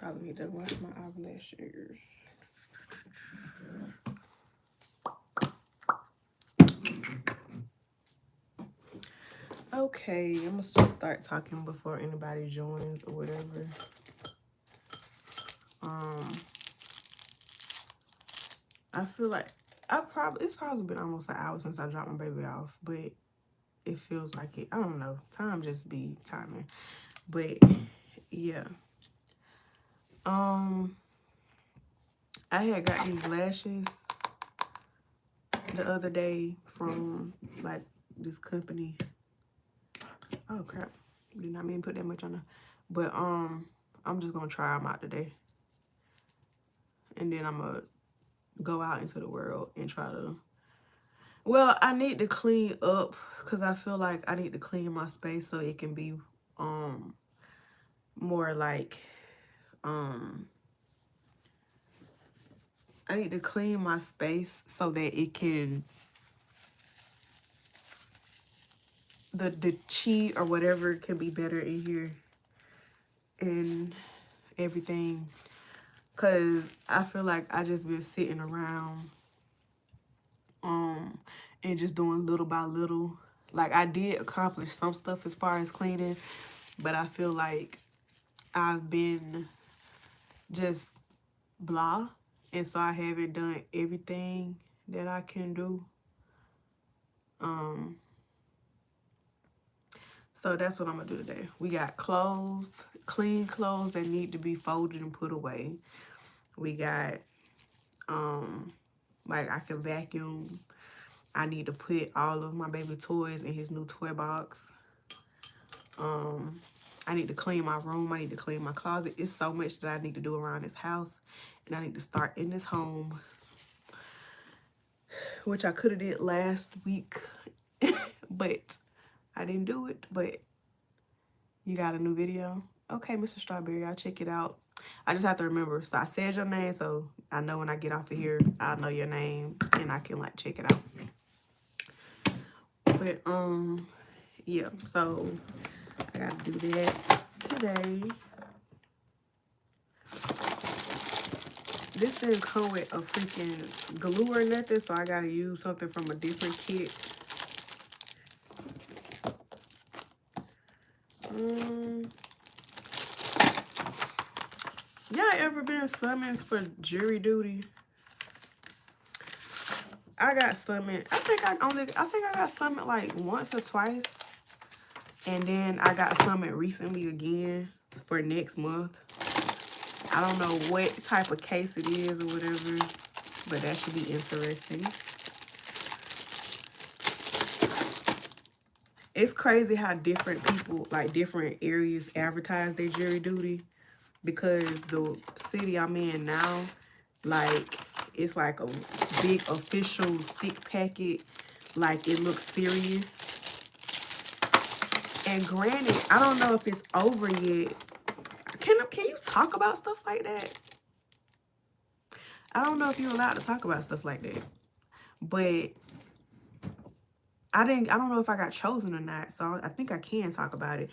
probably need to wash my eyelashes. Okay, I'm gonna just start talking before anybody joins or whatever. I feel like it's probably been almost an hour since I dropped my baby off, but it feels like it. I don't know. Time just be timing. But yeah. I had got these lashes the other day from like this company. Oh crap. Did not mean to put that much on there. But I'm just gonna try them out today. And then I'm gonna go out into the world and try to, well, I need to clean up because I feel like I need to clean my space so it can be more like I need to clean my space so that it can, the chi or whatever can be better in here and everything. Cause I feel like I just been sitting around and just doing little by little. Like I did accomplish some stuff as far as cleaning, but I feel like I've been just blah, and so I haven't done everything that I can do. So that's what I'm gonna do today. We got clothes, clean clothes that need to be folded and put away. We got like I can vacuum. I need to put all of my baby toys in his new toy box. I need to clean my room. I need to clean my closet. It's so much that I need to do around this house, and I need to start in this home, which I could have did last week, but I didn't do it. But you got a new video? Okay, Mr. Strawberry, I'll check it out. I just have to remember. So I said your name, so I know when I get off of here, I know your name, and I can like check it out. But yeah, so I gotta do that today. This didn't come with a freaking glue or nothing, so I gotta use something from a different kit. Y'all ever been summoned for jury duty? I got summoned. I think I got summoned like once or twice. And then I got summoned recently again for next month. I don't know what type of case it is or whatever, but that should be interesting. It's crazy how different people, like different areas, advertise their jury duty, because the city I'm in now, like, it's like a big official thick packet, like it looks serious. And granted, I don't know if it's over yet. Can you talk about stuff like that? I don't know if you're allowed to talk about stuff like that. But I don't know if I got chosen or not, so I think I can talk about it.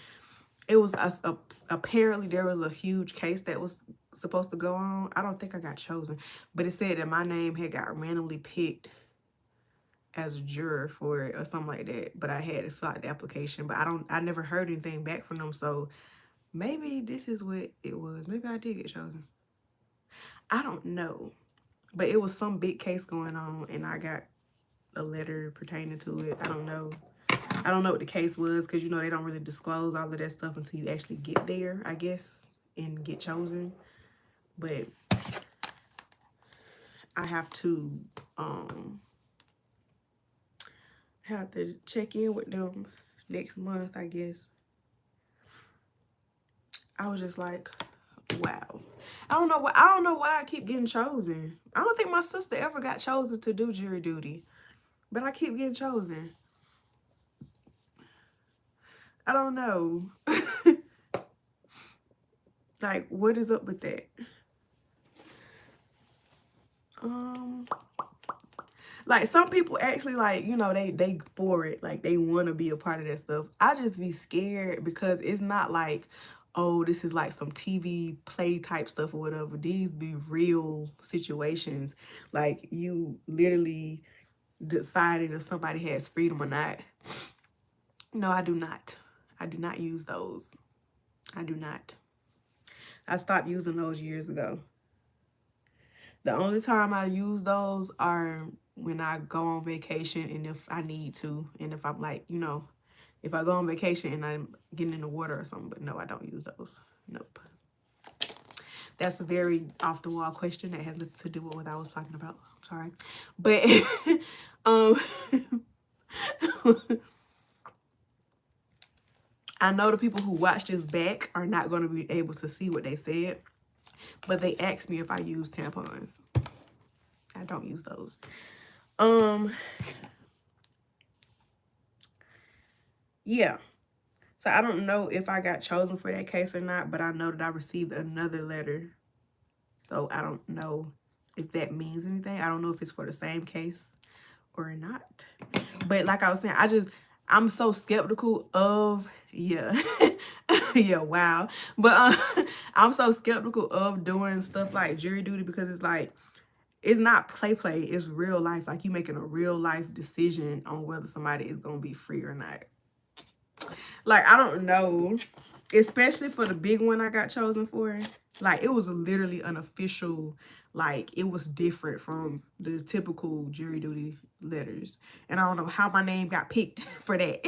It was apparently there was a huge case that was supposed to go on. I don't think I got chosen, but it said that my name had got randomly picked as a juror for it or something like that. But I had to fill out the application, but I never heard anything back from them. So maybe this is what it was. Maybe I did get chosen. I don't know, but it was some big case going on, and I got a letter pertaining to it. I don't know what the case was, because, you know, they don't really disclose all of that stuff until you actually get there, I guess, and get chosen. But I have to check in with them next month, I guess. I was just like, wow. I don't know why I keep getting chosen. I don't think my sister ever got chosen to do jury duty, but I keep getting chosen. I don't know. Like, what is up with that? Like, some people actually, like, you know, they for it. Like, they want to be a part of that stuff. I just be scared because it's not like, oh, this is like some TV play type stuff or whatever. These be real situations. Like, you literally deciding if somebody has freedom or not. No, I do not. I do not use those. I do not. I stopped using those years ago. The only time I use those are when I go on vacation and if I need to. And if I'm like, you know, if I go on vacation and I'm getting in the water or something. But no, I don't use those. Nope. That's a very off the wall question that has nothing to do with what I was talking about. I'm sorry. But I know the people who watch this back are not going to be able to see what they said. But they asked me if I use tampons. I don't use those. Yeah. So I don't know if I got chosen for that case or not, but I know that I received another letter. So I don't know if that means anything. I don't know if it's for the same case or not. But like I was saying, I'm so skeptical of, yeah. Yeah, wow. But I'm so skeptical of doing stuff like jury duty because it's like, it's not play, it's real life. Like, you making a real life decision on whether somebody is going to be free or not. Like, I don't know, especially for the big one I got chosen for. Like, it was literally an official, like, it was different from the typical jury duty letters. And I don't know how my name got picked for that.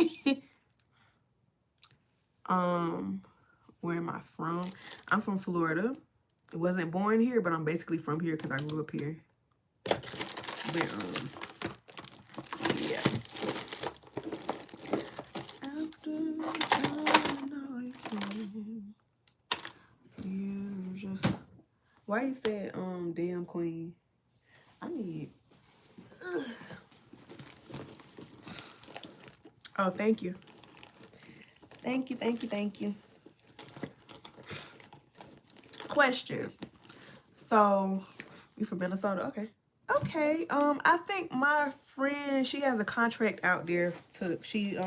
Where am I from? I'm from Florida. I wasn't born here, but I'm basically from here because I grew up here. But, yeah. Why you said damn queen? I need Oh, thank you. Thank you. Question. So, you from Minnesota? Okay. Okay. I think my friend, she has a contract out there she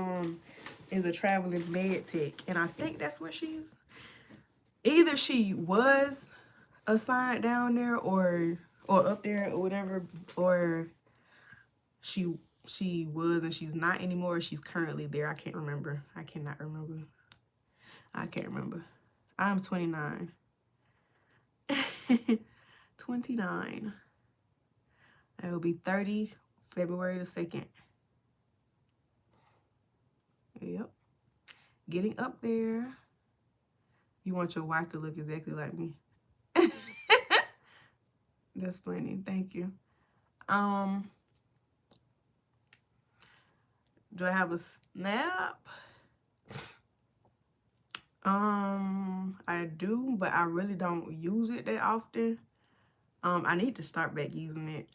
is a traveling med tech, and I think that's where either she was assigned down there or up there or whatever, or she was and she's not anymore. She's currently there. I can't remember. I cannot remember. I can't remember. I'm 29. 29. I will be 30 February the 2nd. Yep. Getting up there. You want your wife to look exactly like me. That's funny. Thank you. Do I have a snap? I do, but I really don't use it that often. I need to start back using it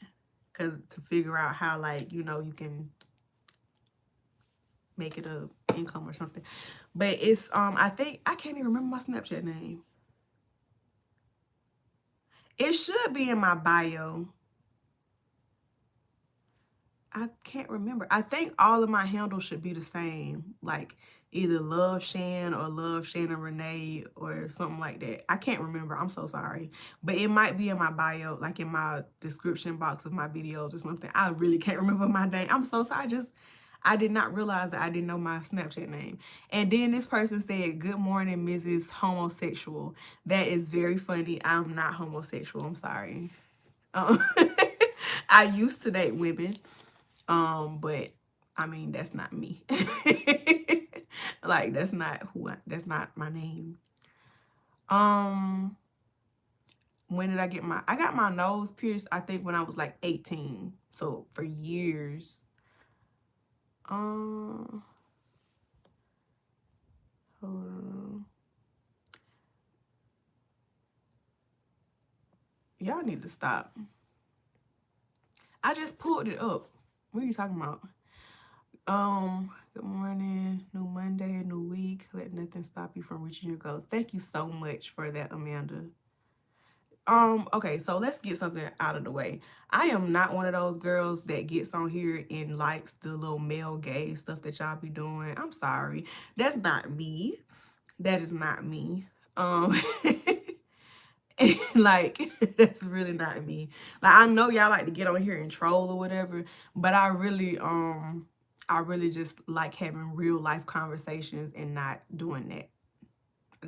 to figure out how, like, you know, you can make it a income or something. But it's I think I can't even remember my Snapchat name. It should be in my bio. I can't remember. I think all of my handles should be the same, like either Love Shan or Love Shannon Renee or something like that. I can't remember. I'm so sorry. But it might be in my bio, like in my description box of my videos or something. I really can't remember my name. I'm so sorry. I did not realize that I didn't know my Snapchat name. And then this person said, "Good morning, Mrs. Homosexual." That is very funny. I'm not homosexual. I'm sorry. I used to date women. But I mean, that's not me. Like, that's not that's not my name. When did I got my nose pierced, I think when I was like 18. So for years. Hold on. Y'all need to stop. I just pulled it up. What are you talking about? Good morning, new Monday, new week. Let nothing stop you from reaching your goals. Thank you so much for that, Amanda. Okay, so let's get something out of the way. I am not one of those girls that gets on here and likes the little male gay stuff that y'all be doing. I'm sorry. That's not me. That is not me. Um, like, that's really not me. Like, I know y'all like to get on here and troll or whatever, but I really just like having real life conversations and not doing that.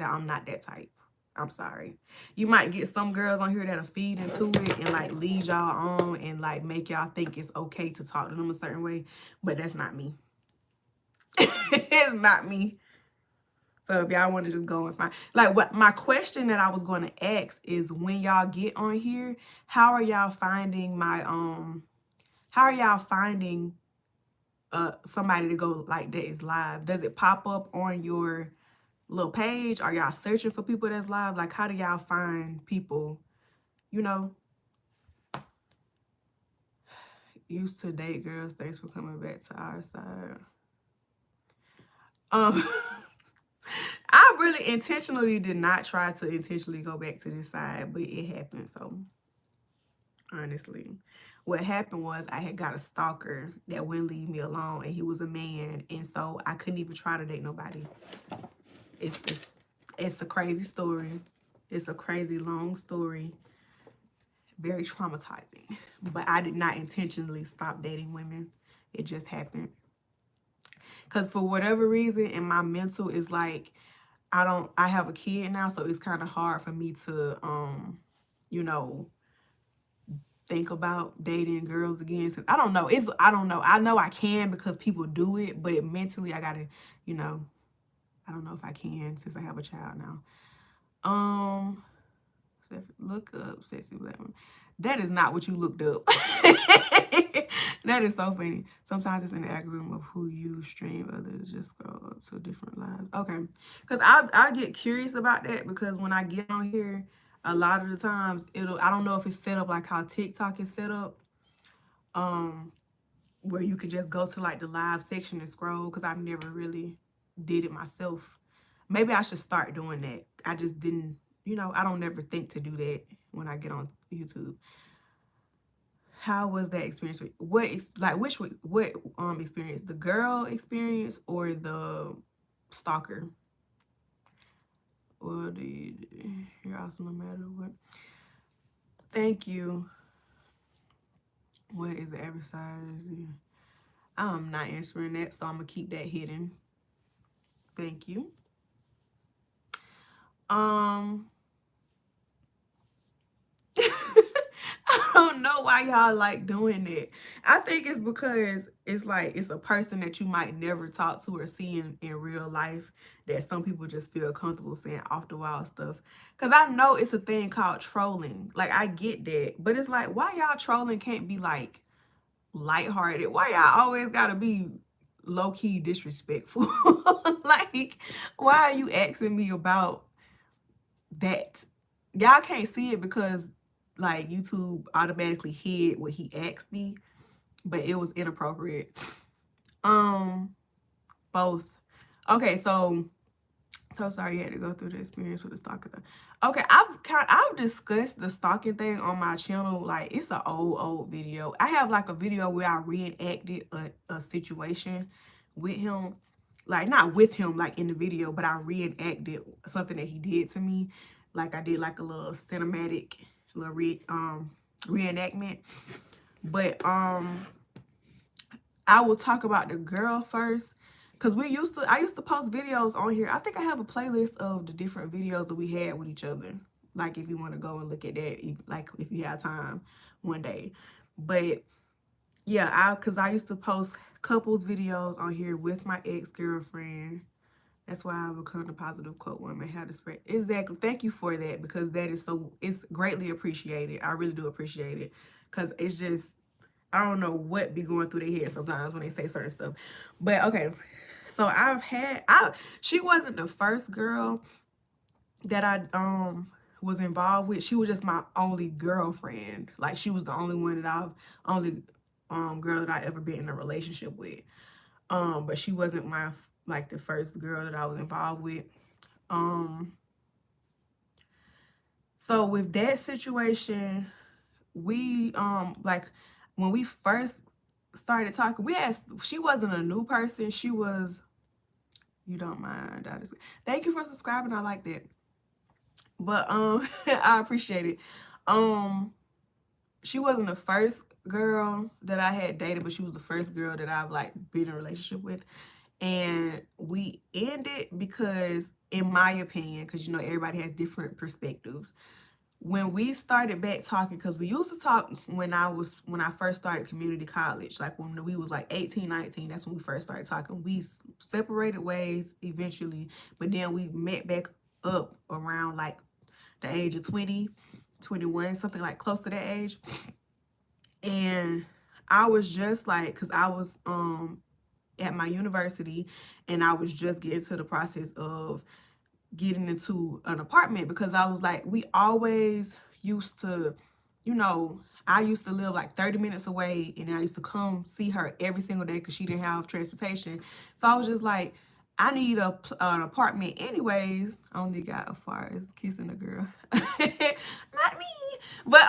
I'm not that type. I'm sorry. You might get some girls on here that'll feed into it and like lead y'all on and like make y'all think it's okay to talk to them a certain way, but that's not me. It's not me. So if y'all want to just go and find, like, what my question that I was going to ask is, when y'all get on here, how are y'all finding somebody to go like that is live? Does it pop up on your little page? Are y'all searching for people that's live? Like, how do y'all find people, you know? Used to date girls. Thanks for coming back to our side. I really intentionally did not try to intentionally go back to this side, but it happened. So honestly, what happened was I had got a stalker that wouldn't leave me alone, and he was a man, and so I couldn't even try to date nobody. It's a crazy story. It's a crazy long story. Very traumatizing. But I did not intentionally stop dating women. It just happened. Because for whatever reason, in my mental is like, I have a kid now, so it's kind of hard for me to, you know, think about dating girls again. So I don't know. I don't know. I know I can because people do it, but mentally I gotta, you know, I don't know if I can since I have a child now. Look up sexy black woman. That is not what you looked up. That is so funny. Sometimes it's in the algorithm of who you stream, others just go up to different lives. Okay. Because I get curious about that, because when I get on here, a lot of the times I don't know if it's set up like how TikTok is set up. Where you could just go to like the live section and scroll, because I've never really did it myself. Maybe I should start doing that. I just didn't, you know, I don't never think to do that when I get on YouTube. How was that experience? What experience? The girl experience or the stalker? Or you're awesome no matter what. Thank you. What is the average size? I'm not answering that, so I'm gonna keep that hidden. Thank you. I don't know why y'all like doing that. I think it's because it's like it's a person that you might never talk to or see in real life, that some people just feel comfortable saying off the wall stuff. Because I know it's a thing called trolling. Like, I get that. But it's like, why y'all trolling can't be like lighthearted? Why y'all always gotta be low-key disrespectful? Like, why are you asking me about that? Y'all can't see it because like YouTube automatically hid what he asked me, but it was inappropriate. Both. Okay, so sorry you had to go through the experience with the stalker though. Okay, I've discussed the stalking thing on my channel. Like, it's an old video. I have like a video where I reenacted a situation with him. Like, not with him like in the video, but I reenacted something that he did to me. Like, I did like a little cinematic little reenactment. But I will talk about the girl first, because I used to post videos on here. I think I have a playlist of the different videos that we had with each other. Like, if you want to go and look at that, like if you have time one day. But yeah, because I used to post couples videos on here with my ex-girlfriend. That's why I become a positive quote woman. How to spread. Exactly. Thank you for that, because that is it's greatly appreciated. I really do appreciate it, because it's just, I don't know what be going through their head sometimes when they say certain stuff. But okay, so she wasn't the first girl that I was involved with. She was just my only girlfriend. Like, she was the only one that only girl that I ever been in a relationship with. But she wasn't like the first girl that I was involved with. So with that situation, we like when we first started talking, she wasn't a new person. She was, you don't mind, thank you for subscribing. I like that. But I appreciate it. She wasn't the first girl that I had dated, but she was the first girl that I've like been in a relationship with. And we ended because, in my opinion, because you know everybody has different perspectives, when we started back talking, because we used to talk when I first started community college, like when we was like 18, 19, that's when we first started talking. We separated ways eventually, but then we met back up around like the age of 20, 21, something like close to that age. And I was just like, because I was at my university, and I was just getting to the process of getting into an apartment, because I was like, we always used to, you know, I used to live like 30 minutes away, and I used to come see her every single day because she didn't have transportation. So I was just like, I need an apartment anyways. I only got as far as kissing a girl. Not me. But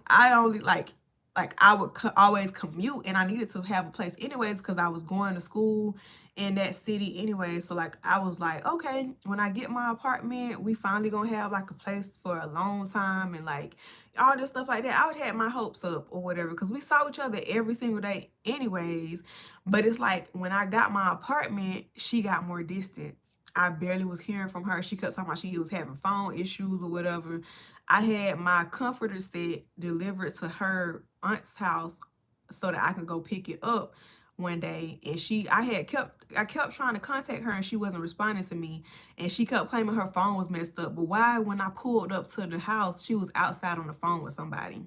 I only like I would always commute, and I needed to have a place anyways because I was going to school in that city anyway. So like I was like, okay, when I get my apartment, we finally gonna have like a place for a long time, and like all this stuff like that. I would have my hopes up or whatever, because we saw each other every single day anyways. But it's like when I got my apartment, she got more distant. I barely was hearing from her. She kept talking about she was having phone issues or whatever. I had my comforter set delivered to her aunt's house so that I could go pick it up one day, and I kept trying to contact her, and she wasn't responding to me, and she kept claiming her phone was messed up. But why, when I pulled up to the house, she was outside on the phone with somebody?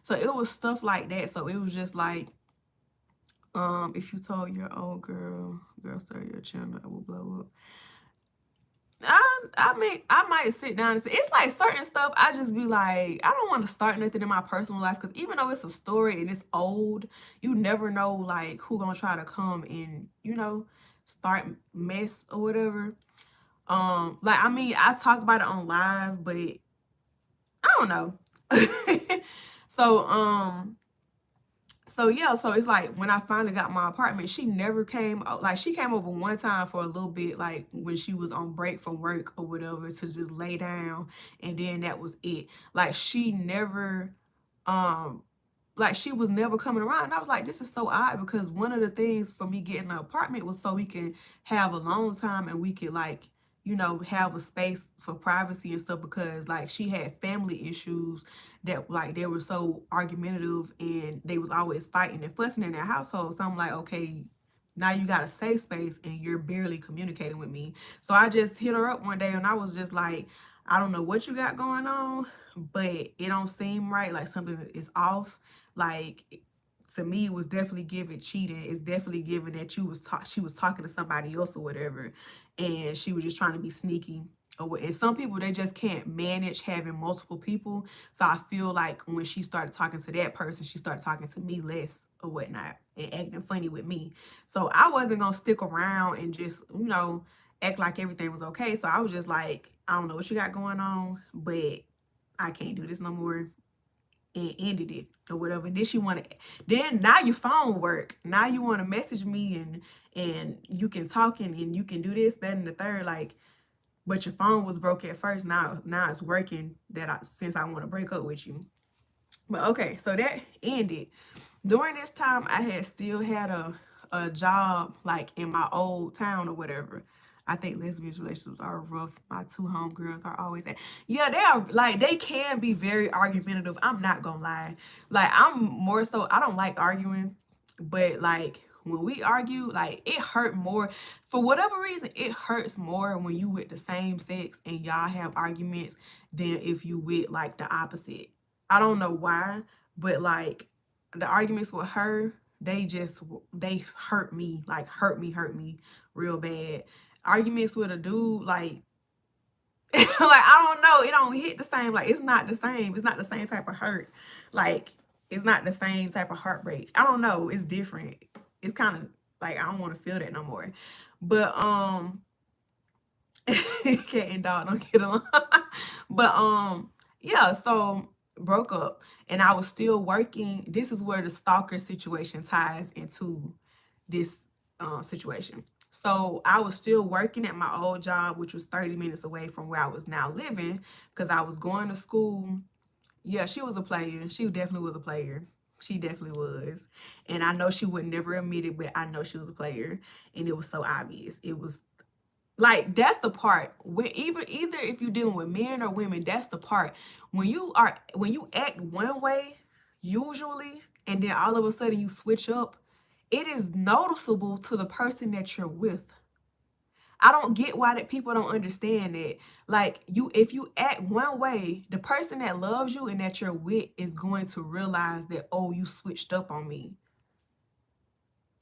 So it was stuff like that. So it was just like, if you told your old girl start your channel, it will blow up. I might sit down and say, it's like certain stuff I just be like, I don't want to start nothing in my personal life, because even though it's a story and it's old, you never know like who gonna try to come and, you know, start mess or whatever. Like, I mean, I talk about it on live, but I don't know. So yeah, so it's like when I finally got my apartment, she never came. Like, she came over one time for a little bit, like when she was on break from work or whatever, to just lay down, and then that was it. Like, she never, like, she was never coming around. And I was like, this is so odd, because one of the things for me getting an apartment was so we can have a long time, and we could like, you know, have a space for privacy and stuff, because like she had family issues that like they were so argumentative, and they was always fighting and fussing in their household. So I'm like, okay, now you got a safe space and you're barely communicating with me. So I just hit her up one day, and I was just like, I don't know what you got going on, but it don't seem right. Like, something is off. Like, to me, it was definitely giving cheating. It's definitely giving that she was talking to somebody else or whatever, and she was just trying to be sneaky. And some people, they just can't manage having multiple people. So I feel like when she started talking to that person, she started talking to me less or whatnot, and acting funny with me. So I wasn't gonna stick around and just, you know, act like everything was okay. So I was just like, I don't know what you got going on, but I can't do this no more, and ended it or whatever. Then now your phone work. Now you want to message me, and you can talk, and you can do this, that, and the third. Like, but your phone was broke at first. Now it's working. Since I want to break up with you. But okay, so that ended. During this time, I had still had a job like in my old town or whatever. I think lesbian relationships are rough. My two homegirls are always that. Yeah, they are, like, they can be very argumentative. I'm not gonna lie. Like, I'm more so, I don't like arguing, but like when we argue, like, it hurt more. For whatever reason, it hurts more when you with the same sex and y'all have arguments than if you with like the opposite. I don't know why, but like the arguments with her, they hurt me, like hurt me real bad. Arguments with a dude, like like, I don't know, it don't hit the same. Like, it's not the same. It's not the same type of hurt. Like, it's not the same type of heartbreak. I don't know. It's different. It's kind of like, I don't want to feel that no more. But cat and dog don't get along. But yeah, so broke up, and I was still working. This is where the stalker situation ties into this situation. So I was still working at my old job, which was 30 minutes away from where I was now living, because I was going to school. Yeah, she was a player. She definitely was a player. She definitely was. And I know she would never admit it, but I know she was a player. And it was so obvious. It was like, that's the part when either if you're dealing with men or women, that's the part when you act one way usually, and then all of a sudden you switch up, it is noticeable to the person that you're with. I don't get why that people don't understand that. Like, if you act one way, the person that loves you and that you're with is going to realize that, oh, you switched up on me.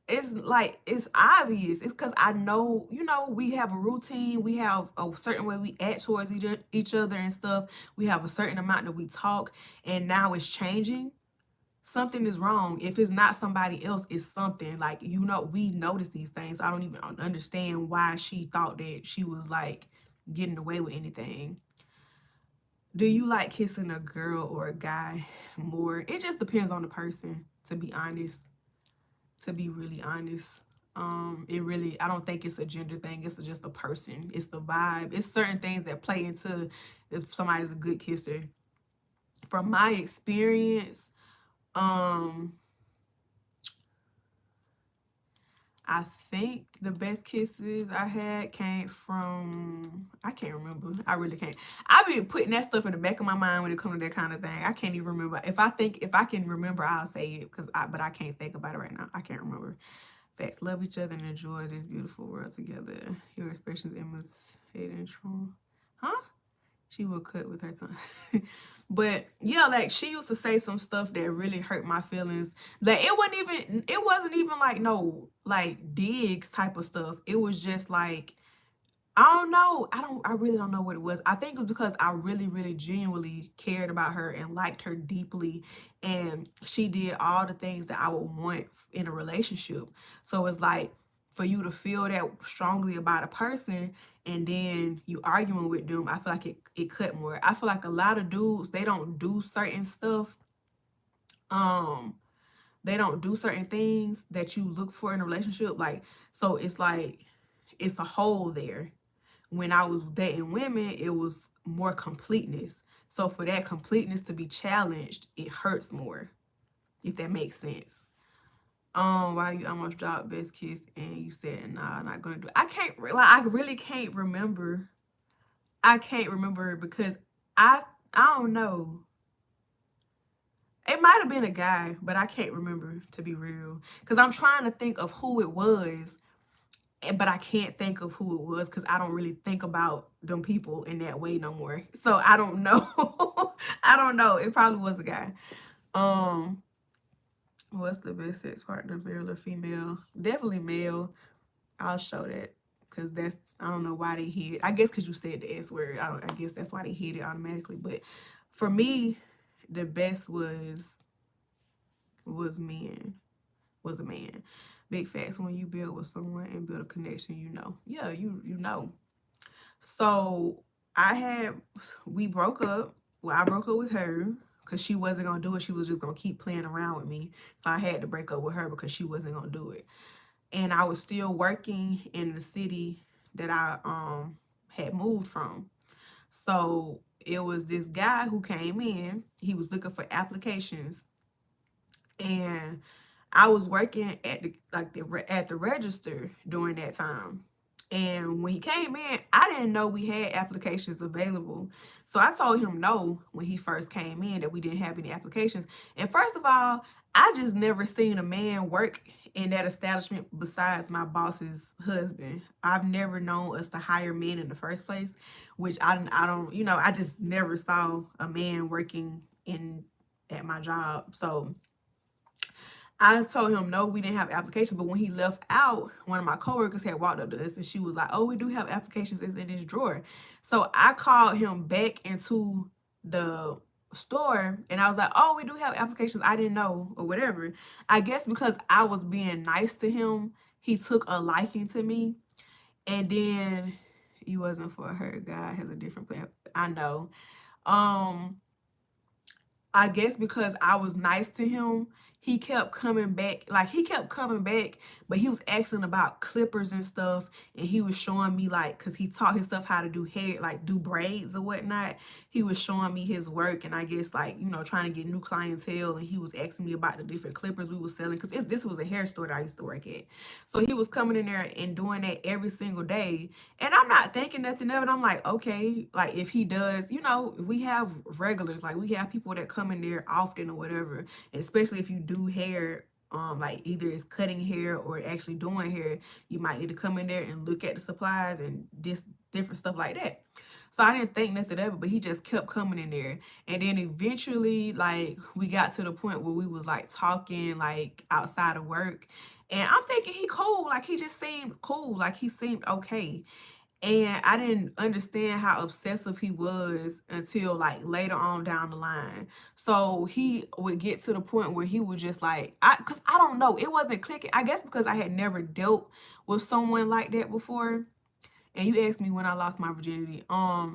It's like, it's obvious. It's because I know, we have a routine. We have a certain way we act towards each other and stuff. We have a certain amount that we talk, and now it's changing. Something is wrong. If it's not somebody else, it's something. Like, we notice these things. I don't even understand why she thought that she was like getting away with anything. Do you like kissing a girl or a guy more? It just depends on the person, to be honest. To be really honest. I don't think it's a gender thing. It's just a person. It's the vibe. It's certain things that play into if somebody's a good kisser. From my experience, I think the best kisses I had came from, I can't remember. I really can't. I be putting that stuff in the back of my mind when it comes to that kind of thing. I can't even remember. If I can remember, I'll say it, but I can't think about it right now. I can't remember. Facts. Love each other and enjoy this beautiful world together. Your expressions imitate and true. Huh? She will cut with her tongue. But yeah, like, she used to say some stuff that really hurt my feelings. Like, it wasn't even like no like digs type of stuff. It was just like, I don't know. I really don't know what it was. I think it was because I really, really genuinely cared about her and liked her deeply. And she did all the things that I would want in a relationship. So it's like, for you to feel that strongly about a person and then you arguing with them, I feel like it cut more. I feel like a lot of dudes, they don't do certain stuff. They don't do certain things that you look for in a relationship. Like, so it's like, it's a hole there. When I was dating women, it was more completeness. So for that completeness to be challenged, it hurts more, if that makes sense. Why you almost dropped best kiss and you said, nah, I'm not gonna do it. I really can't remember. I can't remember because I don't know. It might have been a guy, but I can't remember, to be real. Because I'm trying to think of who it was, but I can't think of who it was because I don't really think about them people in that way no more. So I don't know. I don't know. It probably was a guy. What's the best sex partner, male or female? Definitely male. I'll show that because I don't know why they hid. I guess because you said the S word. I guess that's why they hid it automatically. But for me, the best was men. Was a man. Big facts. When you build with someone and build a connection, yeah, you know. So we broke up. Well, I broke up with her because she wasn't gonna do it. She was just gonna keep playing around with me. So I had to break up with her because she wasn't gonna do it. And I was still working in the city that I had moved from. So it was this guy who came in. He was looking for applications, and I was working at the register during that time. And when he came in, I didn't know we had applications available. So I told him no when he first came in, that we didn't have any applications. And first of all, I just never seen a man work in that establishment besides my boss's husband. I've never known us to hire men in the first place, which I don't, I just never saw a man working at my job. So I told him no, we didn't have applications. But when he left out, one of my coworkers had walked up to us and she was like, oh, we do have applications in this drawer. So I called him back into the store and I was like, oh, we do have applications. I didn't know, or whatever. I guess because I was being nice to him, he took a liking to me. And then he wasn't for her. God has a different plan. I know. I guess because I was nice to him, he kept coming back. Like, he kept coming back, but he was asking about clippers and stuff. And he was showing me, like, because he taught himself how to do hair, like do braids or whatnot. He was showing me his work, and I guess, like, you know, trying to get new clientele. And he was asking me about the different clippers we were selling, because this was a hair store that I used to work at. So he was coming in there and doing that every single day. And I'm not thinking nothing of it. I'm like, okay, like, if he does, you know, we have regulars, like, we have people that come in there often or whatever. And especially if you do hair, like either it's cutting hair or actually doing hair, you might need to come in there and look at the supplies and this different stuff like that. So I didn't think nothing of it, but he just kept coming in there. And then eventually, like, we got to the point where we was like talking, like, outside of work. And I'm thinking he cool, like, he just seemed cool, like, he seemed okay. And I didn't understand how obsessive he was until, like, later on down the line. So he would get to the point where he would just, like, because I don't know, it wasn't clicking. I guess because I had never dealt with someone like that before. And you asked me when I lost my virginity. I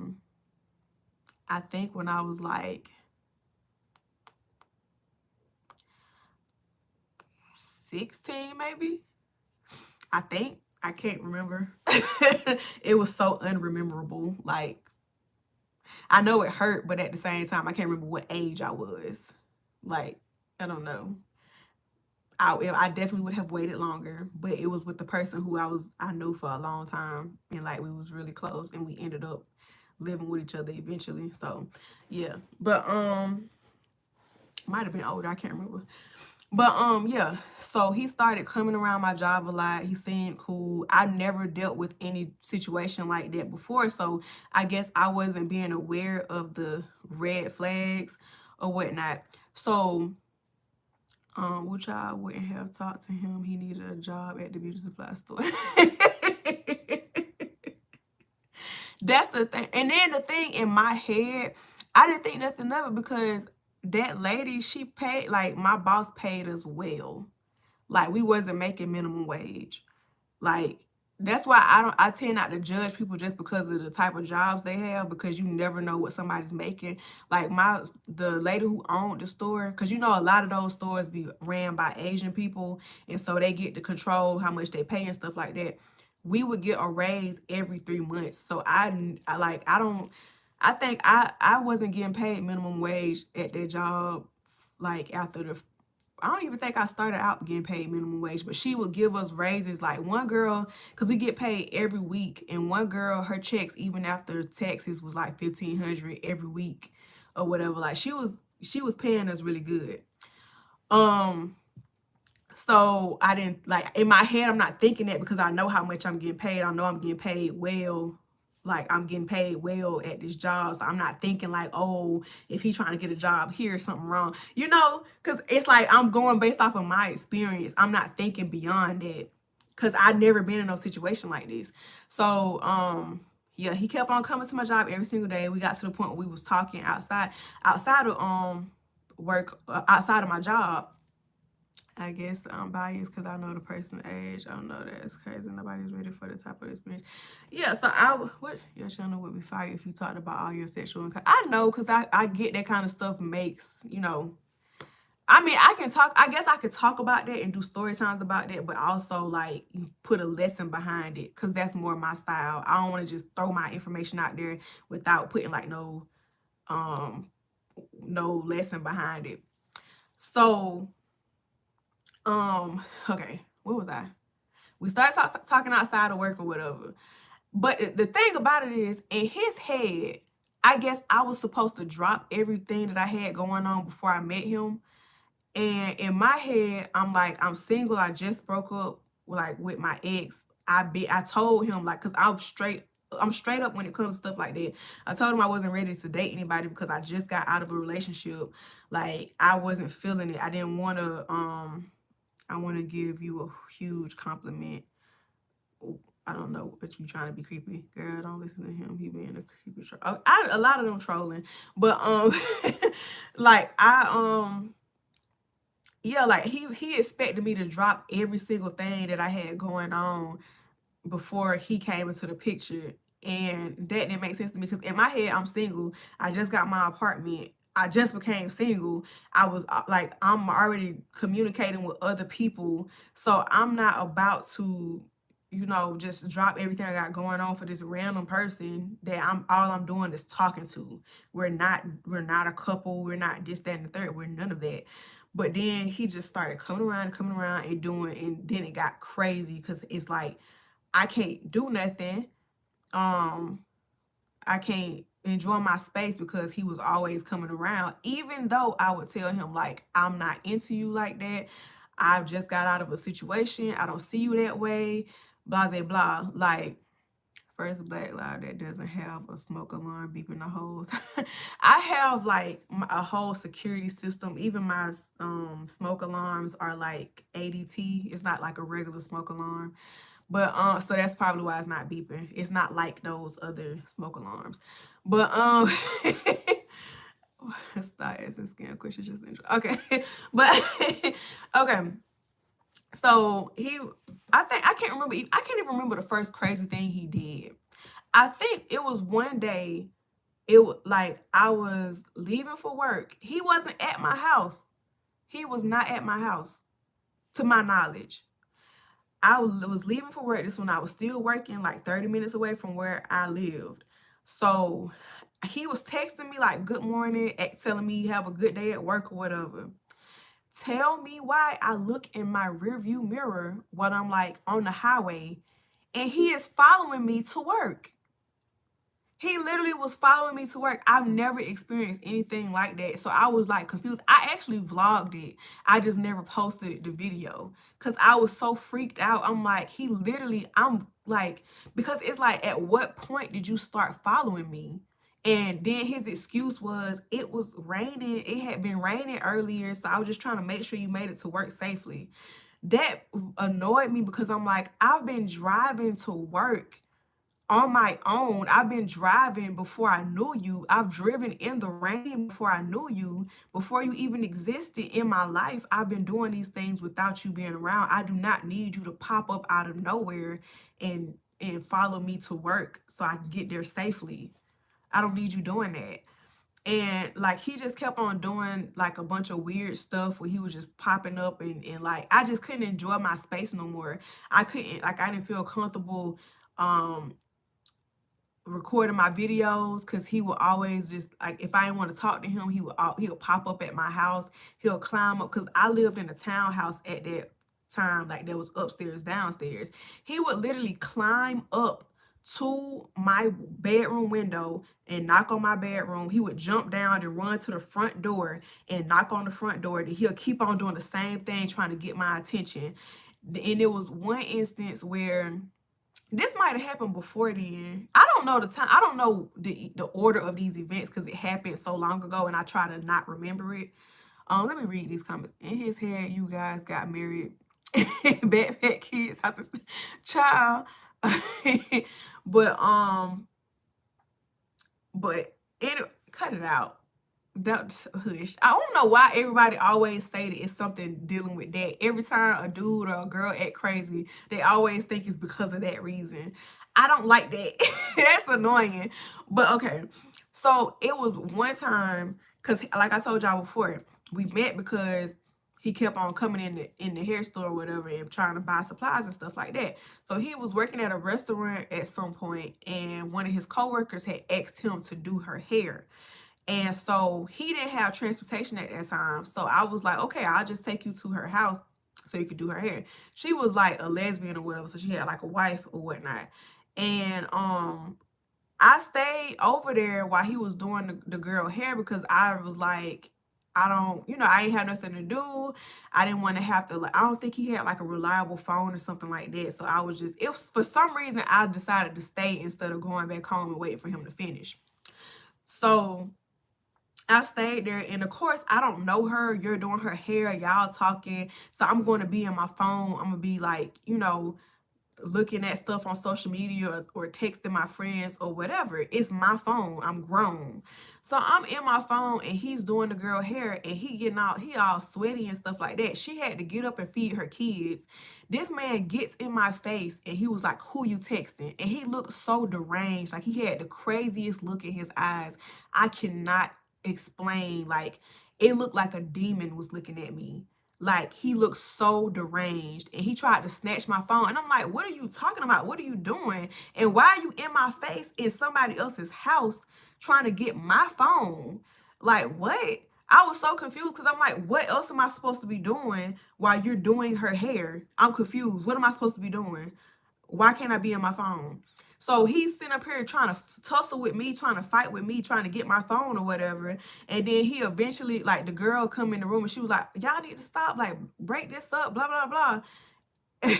think when I was like 16, maybe. I think. I can't remember. It was so unrememberable. Like, I know it hurt, but at the same time, I can't remember what age I was. Like, I don't know. I definitely would have waited longer, but it was with the person who I knew for a long time, and, like, we was really close, and we ended up living with each other eventually. So yeah, but might have been older, I can't remember. But yeah, so he started coming around my job a lot. He seemed cool. I never dealt with any situation like that before, so I guess I wasn't being aware of the red flags or whatnot. So which I wouldn't have talked to him. He needed a job at the beauty supply store. That's the thing. And then the thing in my head, I didn't think nothing of it, because that lady, she paid, like, my boss paid us well. Like, we wasn't making minimum wage. Like, that's why I tend not to judge people just because of the type of jobs they have, because you never know what somebody's making. Like, the lady who owned the store, because you know a lot of those stores be ran by Asian people, and so they get to control how much they pay and stuff like that. We would get a raise every 3 months. So I think I wasn't getting paid minimum wage at that job. Like, after I don't even think I started out getting paid minimum wage, but she would give us raises. Like, one girl, because we get paid every week, and one girl, her checks, even after taxes, was like $1,500 every week or whatever. Like, she was paying us really good. So I didn't, like, in my head, I'm not thinking that, because I know how much I'm getting paid. I know I'm getting paid well. Like, I'm getting paid well at this job. So I'm not thinking like, oh, if he's trying to get a job here, something wrong. You know, because it's like I'm going based off of my experience. I'm not thinking beyond that, because I've never been in no situation like this. So, yeah, he kept on coming to my job every single day. We got to the point where we was talking outside of work, outside of my job. I guess I'm biased because I know the person's age. I don't know, that's crazy. Nobody's ready for the type of experience. Yeah, so what your channel would be fire if you talked about all your sexual encounter. I know, because I get that kind of stuff makes, you know, I mean, I guess I could talk about that and do story times about that, but also, like, put a lesson behind it, because that's more my style. I don't want to just throw my information out there without putting, like, no lesson behind it. So, okay, where was I? We started talking outside of work or whatever. But the thing about it is, in his head, I guess I was supposed to drop everything that I had going on before I met him. And in my head, I'm like, I'm single. I just broke up, like, with my ex. I told him, like, because I'm straight up when it comes to stuff like that. I told him I wasn't ready to date anybody because I just got out of a relationship. Like, I wasn't feeling it. I didn't want to, I want to give you a huge compliment. I don't know, but you trying to be creepy. Girl, don't listen to him. He being a creepy troll. A lot of them trolling. But like, yeah, like, he expected me to drop every single thing that I had going on before he came into the picture. And that didn't make sense to me, because in my head, I'm single. I just got my apartment. I just became single. I was like, I'm already communicating with other people. So I'm not about to, you know, just drop everything I got going on for this random person that all I'm doing is talking to. We're not a couple. We're not this, that, and the third. We're none of that. But then he just started coming around and doing, and then it got crazy because it's like I can't do nothing. I can't enjoy my space because he was always coming around, even though I would tell him, like, I'm not into you like that. I've just got out of a situation. I don't see you that way. Blah, blah, blah. Like, first black loud that doesn't have a smoke alarm beeping the whole time. I have like a whole security system. Even my smoke alarms are like ADT. It's not like a regular smoke alarm. But so that's probably why it's not beeping. It's not like those other smoke alarms. But start asking scam questions, just intro. Okay. But okay. So I can't even remember the first crazy thing he did. I think it was one day, it was like I was leaving for work. He wasn't at my house. He was not at my house, to my knowledge. I was leaving for work. This when I was still working like 30 minutes away from where I lived. So he was texting me like, good morning, telling me have a good day at work or whatever. Tell me why I look in my rearview mirror when I'm like on the highway and he is following me to work. He literally was following me to work. I've never experienced anything like that. So I was like confused. I actually vlogged it. I just never posted the video because I was so freaked out. I'm like, I'm like, because it's like, at what point did you start following me? And then his excuse was, it was raining. It had been raining earlier. So I was just trying to make sure you made it to work safely. That annoyed me because I'm like, I've been driving to work on my own. I've been driving before I knew you. I've driven in the rain before I knew you. Before you even existed in my life, I've been doing these things without you being around. I do not need you to pop up out of nowhere and follow me to work so I can get there safely. I don't need you doing that. And like he just kept on doing like a bunch of weird stuff where he was just popping up and like I just couldn't enjoy my space no more. I didn't feel comfortable recording my videos because he would always just like, if I didn't want to talk to him, he'll pop up at my house. He'll climb up because I lived in a townhouse at that time, like there was upstairs, downstairs. He would literally climb up to my bedroom window and knock on my bedroom. He would jump down and run to the front door and knock on the front door. And he'll keep on doing the same thing, trying to get my attention. And there was one instance where this might have happened before then. I don't know the time. I don't know the order of these events because it happened so long ago and I try to not remember it. Let me read these comments. In his head, you guys got married. Backpack kids. I just child. but cut it out. That's hush. I don't know why everybody always say that it's something dealing with that. Every time a dude or a girl act crazy, they always think it's because of that reason. I don't like that. That's annoying. But okay. So it was one time, because like I told y'all before, we met because he kept on coming in the hair store or whatever and trying to buy supplies and stuff like that. So he was working at a restaurant at some point and one of his coworkers had asked him to do her hair. And so he didn't have transportation at that time. So I was like, okay, I'll just take you to her house so you could do her hair. She was like a lesbian or whatever. So she had like a wife or whatnot. And I stayed over there while he was doing the girl hair because I was like, I ain't have nothing to do. I didn't want to have to, like, I don't think he had like a reliable phone or something like that. So I was just, for some reason, I decided to stay instead of going back home and waiting for him to finish. So I stayed there, and of course, I don't know her. You're doing her hair, y'all talking. So I'm going to be on my phone. I'm going to be like, looking at stuff on social media or texting my friends or whatever. It's my phone. I'm grown. So I'm in my phone and he's doing the girl hair and he all sweaty and stuff like that. She had to get up and feed her kids. This man gets in my face and he was like, who you texting? And he looked so deranged. Like he had the craziest look in his eyes. I cannot explain. Like, it looked like a demon was looking at me. Like, he looked so deranged, and he tried to snatch my phone. And I'm like, what are you talking about? What are you doing? And why are you in my face in somebody else's house trying to get my phone? Like, what? I was so confused because I'm like, what else am I supposed to be doing while you're doing her hair? I'm confused. What am I supposed to be doing? Why can't I be on my phone? So he's sitting up here trying to tussle with me, trying to fight with me, trying to get my phone or whatever. And then he eventually, like, the girl come in the room and she was like, y'all need to stop, like, break this up, blah, blah, blah.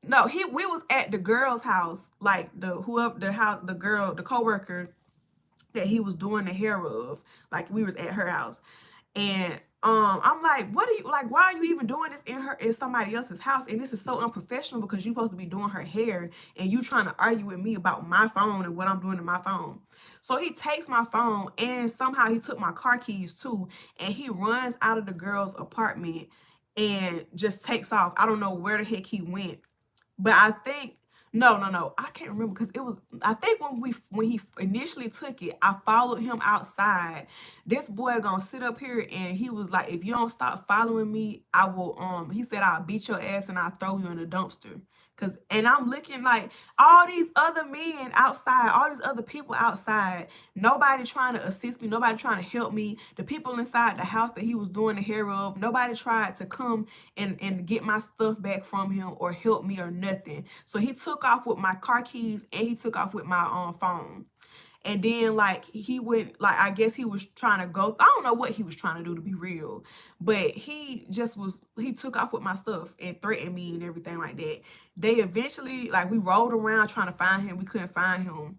No, we was at the girl's house, like the girl, the coworker that he was doing the hair of, like, we was at her house. And I'm like, what are you, like, why are you even doing this in somebody else's house? And this is so unprofessional because you're supposed to be doing her hair and you trying to argue with me about my phone and what I'm doing to my phone. So he takes my phone, and somehow he took my car keys too, and he runs out of the girl's apartment and just takes off. I don't know where the heck he went. But I think, no, I can't remember, because it was, I think when he initially took it, I followed him outside. This boy gonna sit up here and he was like, if you don't stop following me, I will, he said, I'll beat your ass and I'll throw you in the dumpster. And I'm looking like all these other men outside, all these other people outside, nobody trying to assist me, nobody trying to help me. The people inside the house that he was doing the hair of, nobody tried to come and get my stuff back from him or help me or nothing. So he took off with my car keys and he took off with my phone. And then, like, he went, like, I guess he was trying to go, I don't know what he was trying to do, to be real, but he took off with my stuff and threatened me and everything like that. They eventually, like, we rolled around trying to find him. We couldn't find him.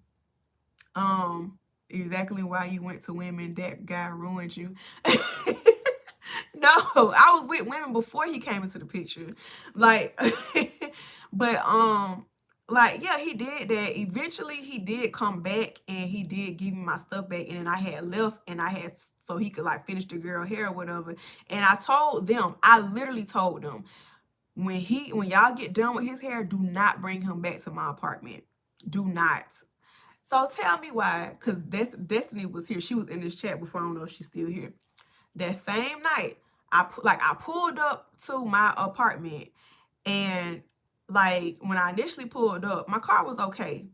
Exactly why you went to women, that guy ruined you. No, I was with women before he came into the picture. Like, but like, yeah, he did that. Eventually he did come back and he did give me my stuff back, and then I had left and I had, so he could, like, finish the girl hair or whatever. And I told them, I literally told them, when y'all get done with his hair, do not bring him back to my apartment. Do not. So tell me why, because Destiny was here. She was in this chat before. I don't know if she's still here. That same night, I pulled up to my apartment, and, like, when I initially pulled up, my car was okay.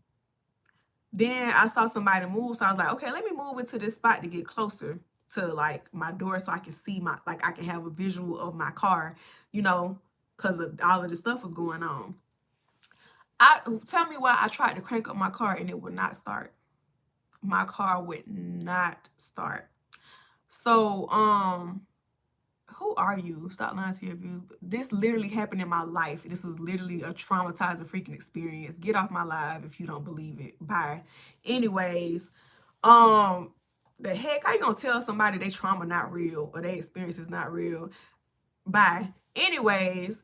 Then I saw somebody move, so I was like, okay, let me move into this spot to get closer to, like, my door so I can see I can have a visual of my car, you know, because all of this stuff was going on. Tell me why I tried to crank up my car and it would not start. My car would not start. So, who are you? Stop lying to your views. This literally happened in my life. This was literally a traumatizing freaking experience. Get off my live if you don't believe it. Bye. Anyways, the heck, how you gonna tell somebody they trauma not real or their experience is not real? Bye. Anyways,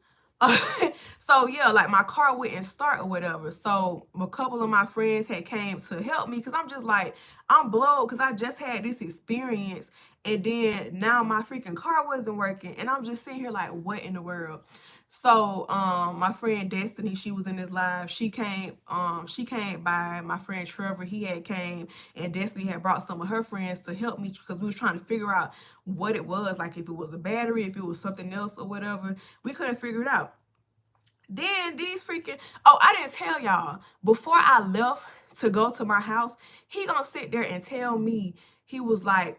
so yeah, like, my car wouldn't start or whatever. So a couple of my friends had came to help me, because I'm just like, I'm blowed because I just had this experience, and then now my freaking car wasn't working, and I'm just sitting here like, what in the world? So my friend Destiny, she was in this live. She came by. My friend Trevor, he had came, and Destiny had brought some of her friends to help me because we was trying to figure out what it was, like, if it was a battery, if it was something else or whatever. We couldn't figure it out. Then these freaking, oh, I didn't tell y'all, before I left to go to my house, he gonna sit there and tell me, he was like,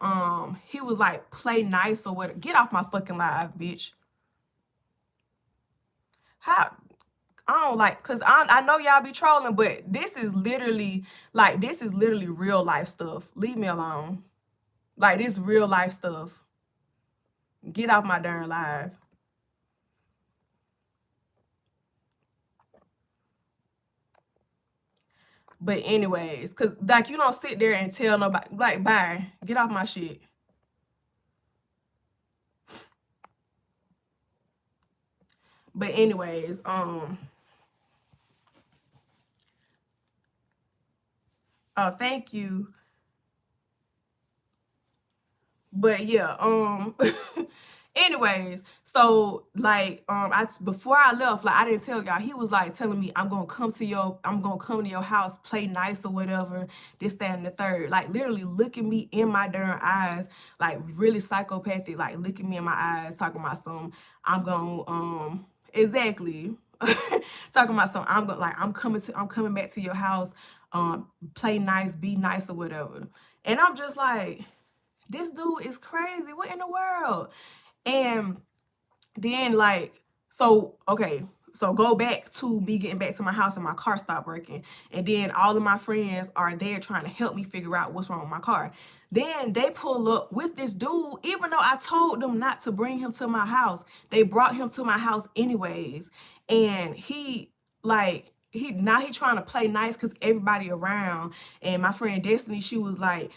play nice or what. Get off my fucking live, bitch. How? I don't like, because I know y'all be trolling, but this is literally, like, this is literally real life stuff. Leave me alone. Like, this real life stuff. Get off my darn live. But anyways, because, like, you don't sit there and tell nobody, like, bye, get off my shit. But anyways, oh, thank you. But yeah, Anyways, so like before I left, like I didn't tell y'all, he was like telling me I'm gonna come to your house, play nice or whatever, this, that, and the third. Like literally looking me in my darn eyes, like really psychopathic, like looking me in my eyes, talking about some I'm gonna exactly. Talking about some I'm coming back to your house, play nice, be nice or whatever. And I'm just like, this dude is crazy. What in the world? And then like, so okay, so go back to me getting back to my house and my car stopped working. And then all of my friends are there trying to help me figure out what's wrong with my car. Then they pull up with this dude, even though I told them not to bring him to my house. They brought him to my house anyways. And he trying to play nice because everybody around. And my friend Destiny, she was like,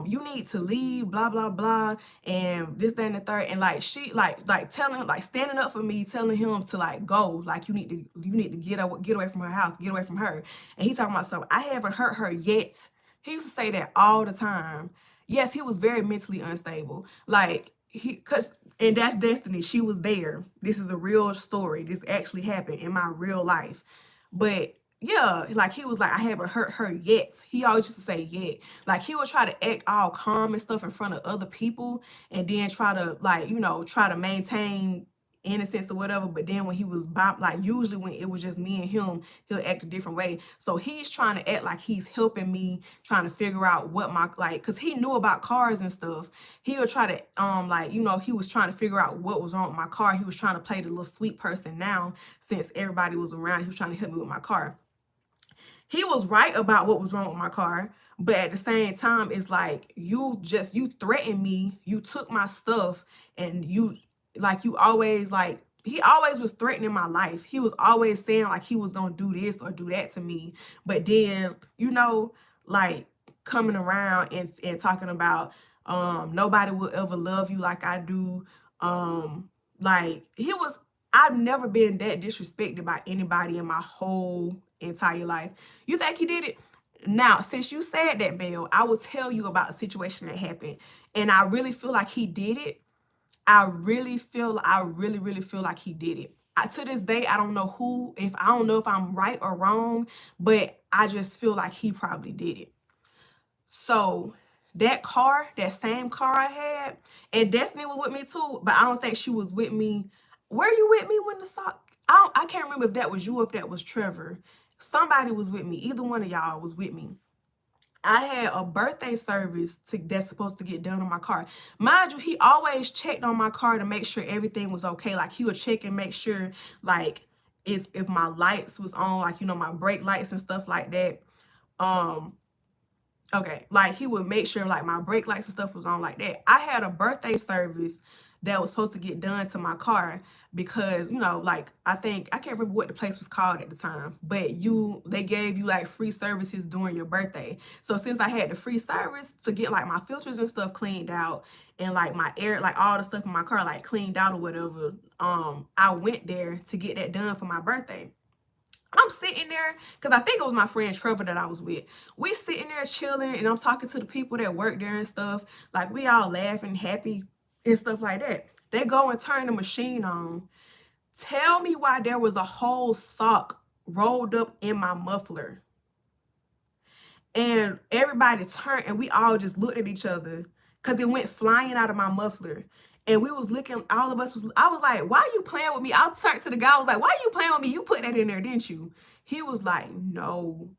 you need to leave, blah blah blah, and this, that, and the third. And like she like telling him, like standing up for me, telling him to like go, like you need to get away from her house, get away from her. And he talking about stuff, I haven't hurt her yet. He used to say that all the time. Yes, he was very mentally unstable. Like and that's Destiny. She was there. This is a real story. This actually happened in my real life. But yeah, like he was like, I haven't hurt her yet. He always used to say yet. Like he would try to act all calm and stuff in front of other people, and then try to like, try to maintain innocence or whatever. But then when he was like usually when it was just me and him, he'll act a different way. So he's trying to act like he's helping me, trying to figure out what my because he knew about cars and stuff. He would try to he was trying to figure out what was wrong with my car. He was trying to play the little sweet person now, since everybody was around. He was trying to help me with my car. He was right about what was wrong with my car, but at the same time, it's like you threatened me, you took my stuff, and you always he always was threatening my life. He was always saying like he was gonna do this or do that to me, but then like coming around and talking about nobody will ever love you like I do. Like I've never been that disrespected by anybody in my whole entire life. You think he did it? Now, since you said that, Belle, I will tell you about a situation that happened. And I really feel like he did it. I really feel like he did it. To this day, I don't know if I'm right or wrong, but I just feel like he probably did it. So that same car I had, and Destiny was with me too, but I don't think she was with me. Were you with me when the sock? I can't remember if that was you or if that was Trevor. Somebody was with me. Either one of y'all was with me. I had a birthday service that's supposed to get done on my car. Mind you, he always checked on my car to make sure everything was okay. Like he would check and make sure like if my lights was on, like my brake lights and stuff like that. Okay, like he would make sure like my brake lights and stuff was on like that. I had a birthday service that was supposed to get done to my car because, like I can't remember what the place was called at the time, but they gave you like free services during your birthday. So since I had the free service to get like my filters and stuff cleaned out and like my air, like all the stuff in my car like cleaned out or whatever, I went there to get that done for my birthday. I'm sitting there, because I think it was my friend Trevor that I was with. We sitting there chilling, and I'm talking to the people that work there and stuff. Like, we all laughing, happy, and stuff like that. They go and turn the machine on. Tell me why there was a whole sock rolled up in my muffler. And everybody turned, and we all just looked at each other, because it went flying out of my muffler. And we was looking, I was like, why are you playing with me? I turned to the guy, I was like, why are you playing with me? You put that in there, didn't you? He was like, no.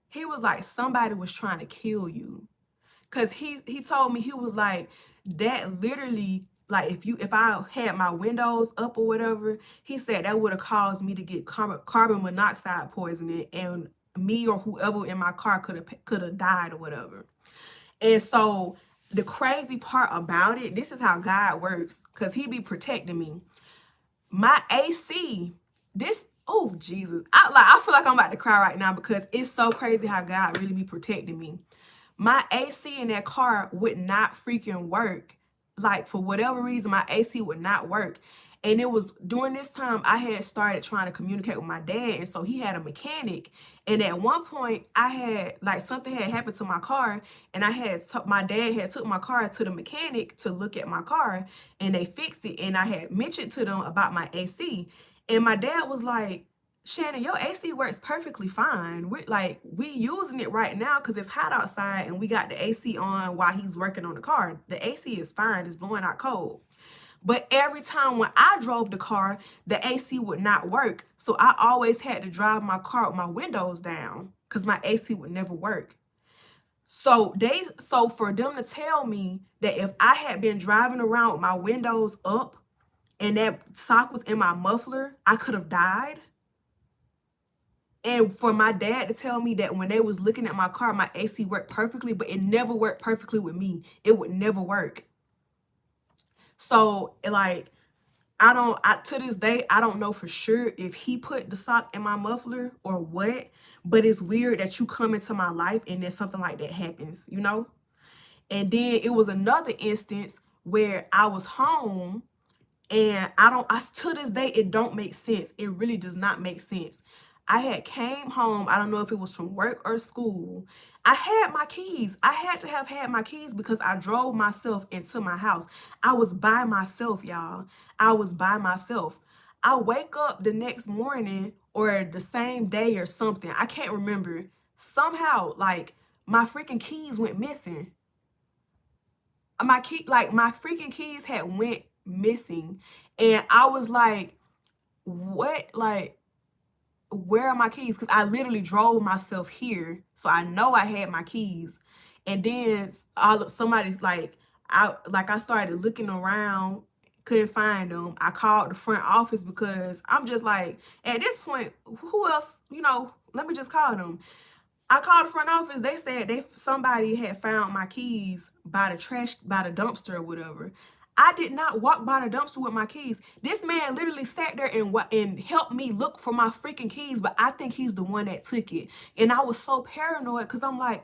He was like, somebody was trying to kill you. Cause he told me, he was like, that literally, like if I had my windows up or whatever, he said that would have caused me to get carbon monoxide poisoning, and me or whoever in my car could have died or whatever. And so the crazy part about it, this is how God works, because he be protecting me. My AC, oh Jesus, I feel like I'm about to cry right now, because it's so crazy how God really be protecting me. My AC in that car would not freaking work. Like, for whatever reason, my AC would not work. And it was during this time I had started trying to communicate with my dad. And so he had a mechanic. And at one point I had, like, something had happened to my car. And my dad had took my car to the mechanic to look at my car. And they fixed it. And I had mentioned to them about my AC. And my dad was like, Shannon, your AC works perfectly fine. We using it right now because it's hot outside and we got the AC on while he's working on the car. The AC is fine, it's blowing out cold. But every time when I drove the car, the AC would not work. So I always had to drive my car with my windows down because my AC would never work. So for them to tell me that if I had been driving around with my windows up and that sock was in my muffler, I could have died. And for my dad to tell me that when they was looking at my car, my AC worked perfectly, but it never worked perfectly with me. It would never work. So, like, to this day, I don't know for sure if he put the sock in my muffler or what, but it's weird that you come into my life and then something like that happens, you know? And then it was another instance where I was home and to this day, it don't make sense. It really does not make sense. I had came home. I don't know if it was from work or school. I had my keys. I had to have had my keys because I drove myself into my house. I was by myself, y'all. I was by myself. I wake up the next morning or the same day or something. I can't remember. Somehow, like, my freaking keys went missing. My freaking keys had went missing. And I was like, what? Like, where are my keys? Because I literally drove myself here. So I know I had my keys. And then somebody's like, I started looking around, couldn't find them. I called the front office because I'm just like, at this point, who else, let me just call them. I called the front office. They said somebody had found my keys by the dumpster or whatever. I did not walk by the dumpster with my keys. This man literally sat there and helped me look for my freaking keys, but I think he's the one that took it. And I was so paranoid because I'm like,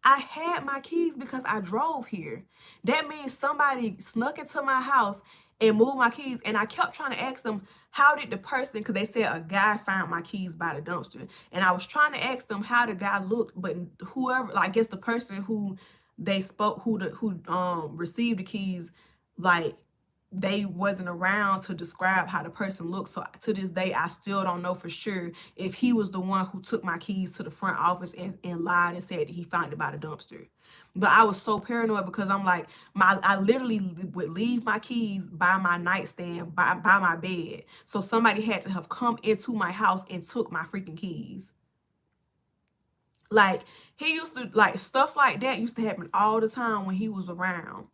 I had my keys because I drove here. That means somebody snuck into my house and moved my keys. And I kept trying to ask them, how did the person, because they said a guy found my keys by the dumpster. And I was trying to ask them how the guy looked, but whoever, I guess the person who they spoke, who received the keys, like, they wasn't around to describe how the person looked. So to this day, I still don't know for sure if he was the one who took my keys to the front office and lied and said that he found it by the dumpster. But I was so paranoid because I'm like, I literally would leave my keys by my nightstand, by my bed. So somebody had to have come into my house and took my freaking keys. Like, he used to, like, stuff like that used to happen all the time when he was around.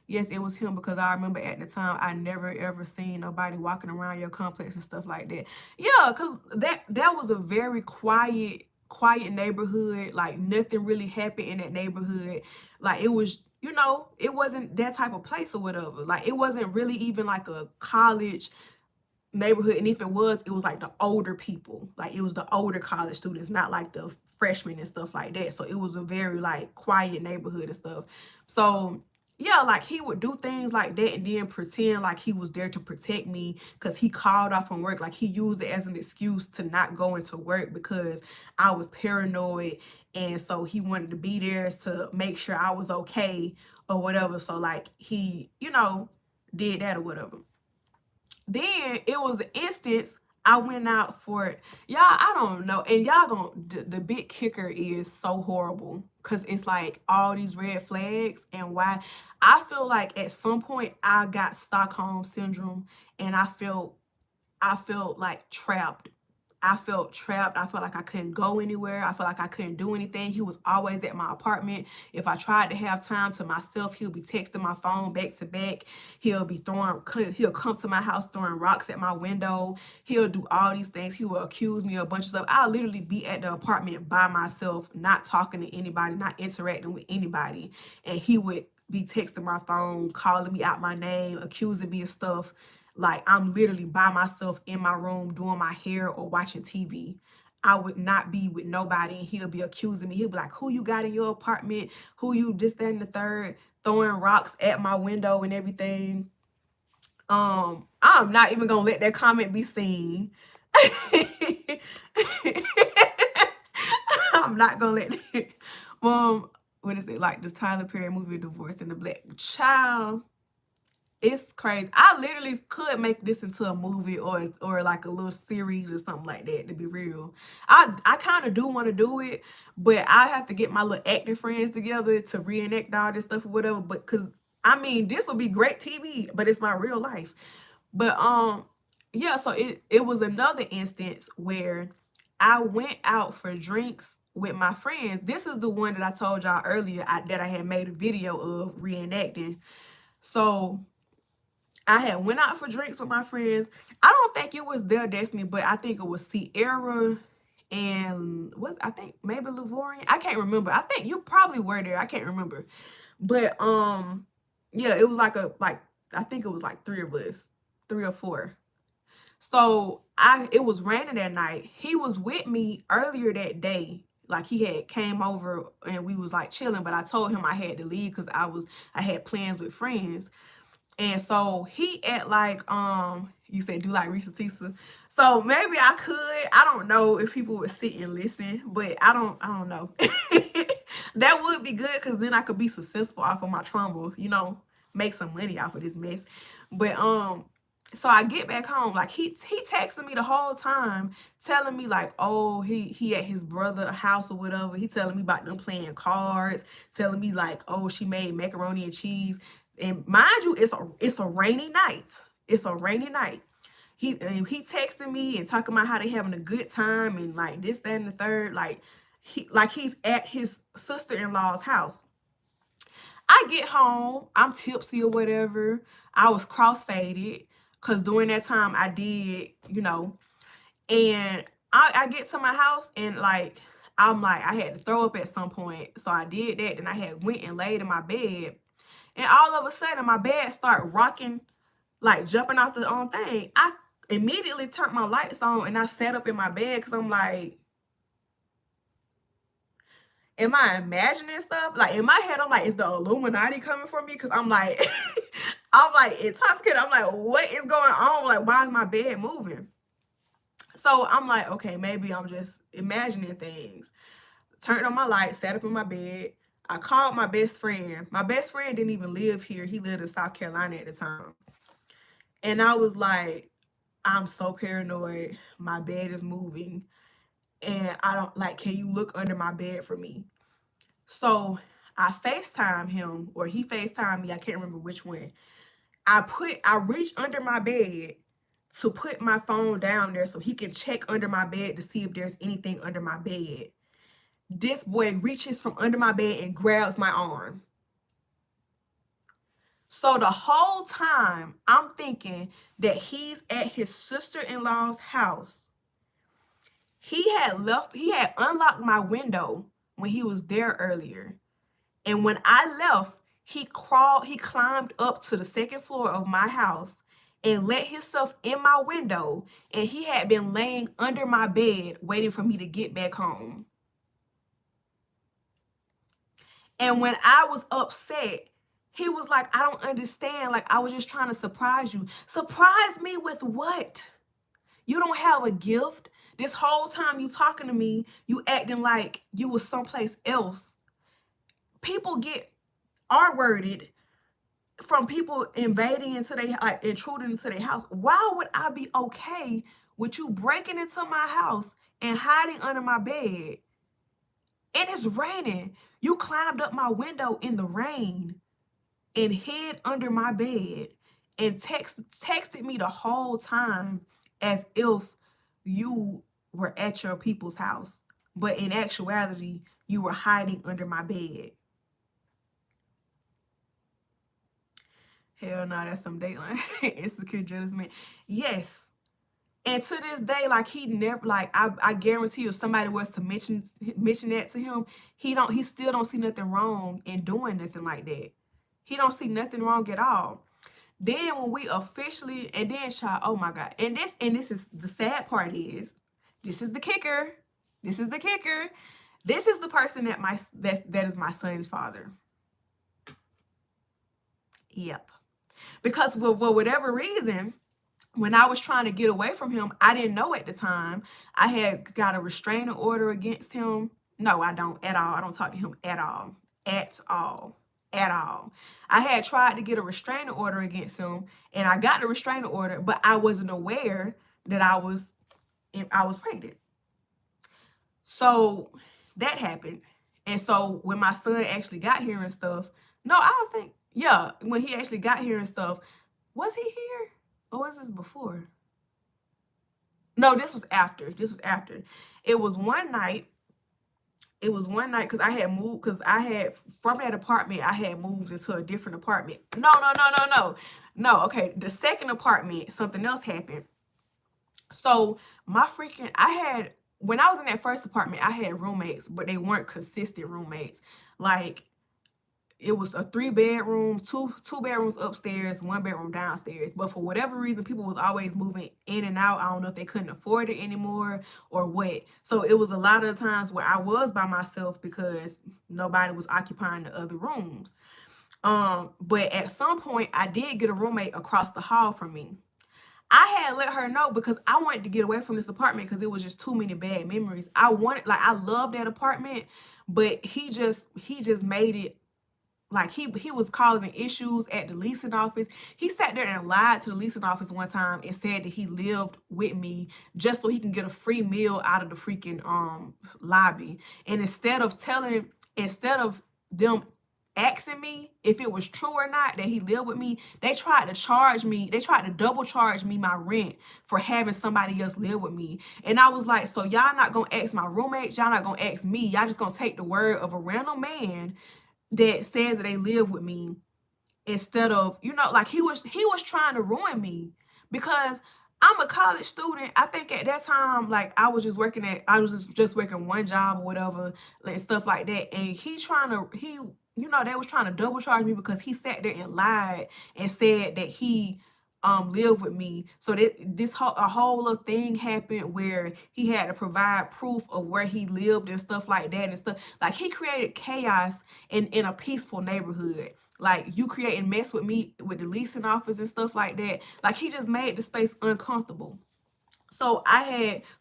Yes, it was him because I remember at the time I never ever seen nobody walking around your complex and stuff like that. Yeah, because that was a very quiet neighborhood. Like, nothing really happened in that neighborhood. Like, it was, it wasn't that type of place or whatever. Like, it wasn't really even like a college neighborhood. And if it was like the older people. Like, it was the older college students, not like the freshmen and stuff like that. So it was a very, like, quiet neighborhood and stuff. So yeah, like, he would do things like that and then pretend like he was there to protect me because he called off from work. Like, he used it as an excuse to not go into work because I was paranoid. And so he wanted to be there to make sure I was okay or whatever. So, like, he, did that or whatever. Then it was an instance I went out for it. Y'all, I don't know. And y'all the big kicker is so horrible because it's like all these red flags and why. I feel like at some point I got Stockholm syndrome and I felt like trapped. I felt trapped. I felt like I couldn't go anywhere. I felt like I couldn't do anything. He was always at my apartment. If I tried to have time to myself, he'll be texting my phone back to back. He'll come to my house throwing rocks at my window. He'll do all these things. He will accuse me of a bunch of stuff. I'll literally be at the apartment by myself, not talking to anybody, not interacting with anybody. And he would be texting my phone, calling me out my name, accusing me of stuff. Like, I'm literally by myself in my room doing my hair or watching TV. I would not be with nobody and he'll be accusing me. He'll be like, who you got in your apartment? Who you this, that, and the third, throwing rocks at my window and everything. I'm not even gonna let that comment be seen. I'm not gonna let it. What is it like? This Tyler Perry movie, Divorce in the Black Child? It's crazy. I literally could make this into a movie or like a little series or something like that, to be real. I kind of do want to do it, but I have to get my little acting friends together to reenact all this stuff or whatever. But because I mean, this would be great TV, but it's my real life. But yeah, so it was another instance where I went out for drinks with my friends. This is the one that I told y'all earlier that I had made a video of reenacting. So I had went out for drinks with my friends. I don't think it was their Destiny, but I think it was Sierra and I think maybe Lavorian. I can't remember. I think you probably were there. I can't remember. But yeah, it was like I think it was like 3 of us, 3 or 4. So it was raining that night. He was with me earlier that day. Like he had came over and we was like chilling, but I told him I had to leave because I had plans with friends. And so he at like you said do like Risa Tisa. So maybe I could. I don't know if people would sit and listen, but I don't know. That would be good because then I could be successful off of my trauma, you know, make some money off of this mess. But so I get back home, like he texted me the whole time telling me like, oh, he at his brother's house or whatever. He telling me about them playing cards, telling me like, oh, she made macaroni and cheese. And mind you, it's a rainy night. It's a rainy night. He texting me and talking about how they having a good time and like this, that, and the third. Like he's at his sister-in-law's house. I get home, I'm tipsy or whatever. I was crossfaded because during that time I did, you know, and I get to my house and like I'm like I had to throw up at some point. So I did that. Then I had went and laid in my bed. And all of a sudden, my bed started rocking, like jumping off the thing. I immediately turned my lights on and I sat up in my bed because I'm like, am I imagining stuff? Like in my head, I'm like, is the Illuminati coming for me? Because I'm like, I'm like intoxicated. I'm like, what is going on? Like, why is my bed moving? So I'm like, okay, maybe I'm just imagining things. Turned on my light, sat up in my bed. I called my best friend. My best friend didn't even live here. He lived in South Carolina at the time. And I was like, I'm so paranoid. My bed is moving. And I don't like, can you look under my bed for me? So I FaceTime him, or he FaceTime me. I can't remember which one. I reached under my bed to put my phone down there so he can check under my bed to see if there's anything under my bed. This boy reaches from under my bed and grabs my arm. So the whole time I'm thinking that he's at his sister-in-law's house. He had unlocked my window when he was there earlier. And when I left, he climbed up to the second floor of my house and let himself in my window. And he had been laying under my bed waiting for me to get back home. And when I was upset, he was like, I don't understand. Like, I was just trying to surprise you. Surprise me with what? You don't have a gift. This whole time you talking to me, you acting like you was someplace else. People get R-worded from people invading into intruding into their house. Why would I be okay with you breaking into my house and hiding under my bed? And it's raining. You climbed up my window in the rain and hid under my bed and texted me the whole time as if you were at your people's house. But in actuality, you were hiding under my bed. Hell no, that's some Dateline. Insecure jealous. Yes. And to this day, like he never, like I guarantee you, if somebody was to mention that to him, he still don't see nothing wrong in doing nothing like that. He don't see nothing wrong at all. Then when we officially, and then child, oh my God. And this is the sad part is, this is the kicker. This is the kicker. This is the person that is my son's father. Yep. Because for whatever reason, when I was trying to get away from him, I didn't know at the time I had got a restraining order against him. No, I don't at all. I don't talk to him at all. At all. At all. I had tried to get a restraining order against him, and I got the restraining order, but I wasn't aware that I was pregnant. So that happened. And so when my son actually got here and stuff, no, I don't think, yeah, when he actually got here and stuff, was he here? Or was this before? No, this was after. This was after. It was one night. It was one night because I had moved, because I had, from that apartment, I had moved into a different apartment. No. No, okay. The second apartment, something else happened. So when I was in that first apartment, I had roommates, but they weren't consistent roommates. Like, it was a 3-bedroom, two bedrooms upstairs, 1 bedroom downstairs. But for whatever reason, people was always moving in and out. I don't know if they couldn't afford it anymore or what. So it was a lot of times where I was by myself because nobody was occupying the other rooms. But at some point, I did get a roommate across the hall from me. I had let her know because I wanted to get away from this apartment because it was just too many bad memories. I loved that apartment, but he just made it like he was causing issues at the leasing office. He sat there and lied to the leasing office one time and said that he lived with me just so he can get a free meal out of the freaking lobby. And instead of them asking me if it was true or not that he lived with me, they tried to double charge me my rent for having somebody else live with me. And I was like, so y'all not gonna ask my roommates, y'all not gonna ask me, y'all just gonna take the word of a random man that says that they live with me, instead of, like he was trying to ruin me because I'm a college student. I think at that time, like I was just working one job or whatever, and stuff like that. And they was trying to double charge me because he sat there and lied and said that he lived with me. So that a whole little thing happened where he had to provide proof of where he lived and stuff like that and stuff. Like he created chaos in a peaceful neighborhood. Like you creating mess with me with the leasing office and stuff like that. Like he just made the space uncomfortable. So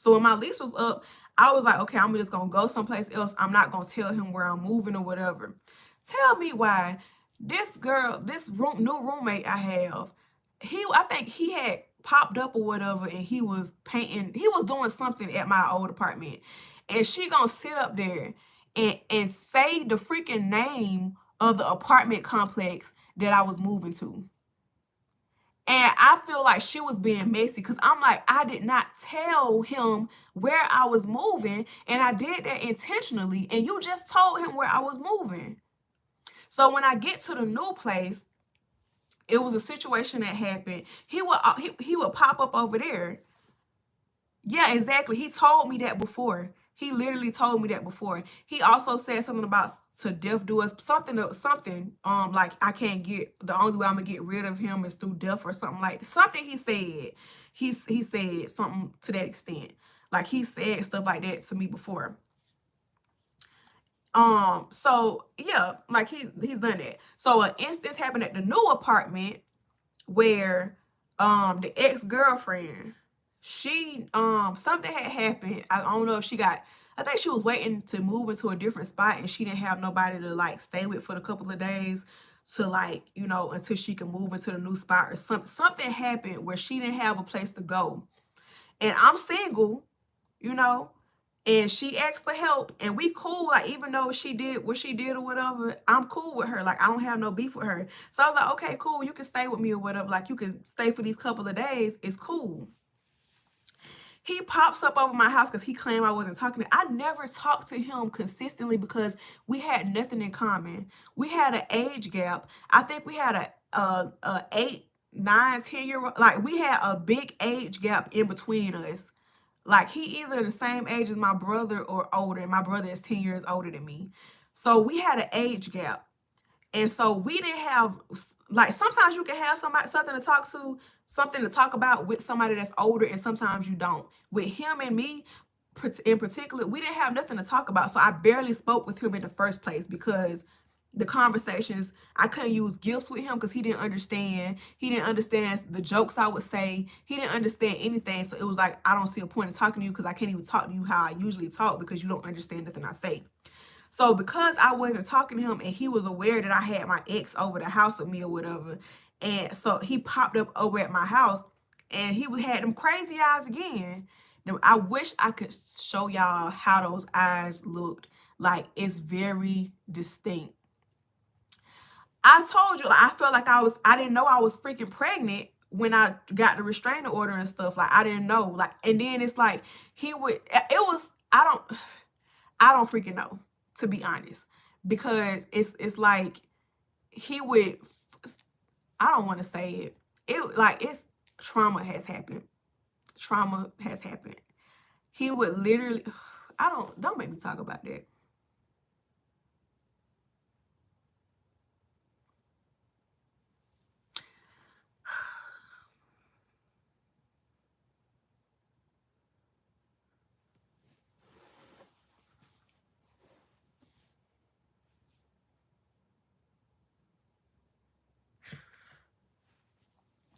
when my lease was up, I was like, okay, I'm just gonna go someplace else. I'm not gonna tell him where I'm moving or whatever. Tell me why this new roommate I have, I think he had popped up or whatever, and he was doing something at my old apartment, and she gonna sit up there and say the freaking name of the apartment complex that I was moving to. And I feel like she was being messy because I'm like, I did not tell him where I was moving, and I did that intentionally, and you just told him where I was moving. So when I get to the new place, it was a situation that happened. He would pop up over there. Yeah, exactly. He told me that before. He literally told me that before. He also said something about to death do us something like I can't get, the only way I'm gonna get rid of him is through death or something like that. Something he said. He said something to that extent. Like he said stuff like that to me before. So yeah, like he's done that. So an instance happened at the new apartment where the ex-girlfriend, she something had happened. I don't know if I think she was waiting to move into a different spot, and she didn't have nobody to like stay with for a couple of days to like, until she can move into the new spot or something. Something happened where she didn't have a place to go. And I'm single, and she asked for help, and we cool. Like, even though she did what she did or whatever, I'm cool with her. Like, I don't have no beef with her. So I was like, okay, cool, you can stay with me or whatever. Like, you can stay for these couple of days. It's cool. He pops up over my house because he claimed I wasn't talking to him. I never talked to him consistently because we had nothing in common. We had an age gap. I think we had a 8, 9, 10-year-old. Like, we had a big age gap in between us. Like, he either the same age as my brother or older, and my brother is 10 years older than me. So we had an age gap. And so we didn't have, like, sometimes you can have something to talk about with somebody that's older, and sometimes you don't. With him and me in particular, we didn't have nothing to talk about. So I barely spoke with him in the first place because the conversations. I couldn't use gifts with him because he didn't understand. He didn't understand the jokes I would say. He didn't understand anything. So it was like, I don't see a point in talking to you because I can't even talk to you how I usually talk because you don't understand nothing I say. So because I wasn't talking to him and he was aware that I had my ex over the house with me or whatever, and so he popped up over at my house and he had them crazy eyes again. Now, I wish I could show y'all how those eyes looked. Like, it's very distinct. I told you, like, I felt like I didn't know I was freaking pregnant when I got the restraining order and stuff. Like, I didn't know. Like, and then it's like, I don't freaking know, to be honest. Because it's like, he would, I don't want to say it. It's trauma has happened. Trauma has happened. He would literally, don't make me talk about that.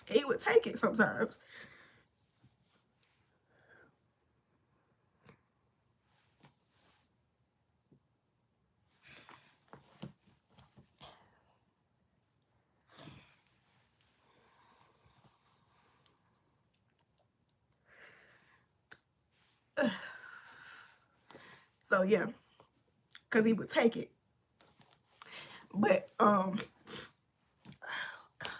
He would take it sometimes. So yeah, because he would take it. But oh God.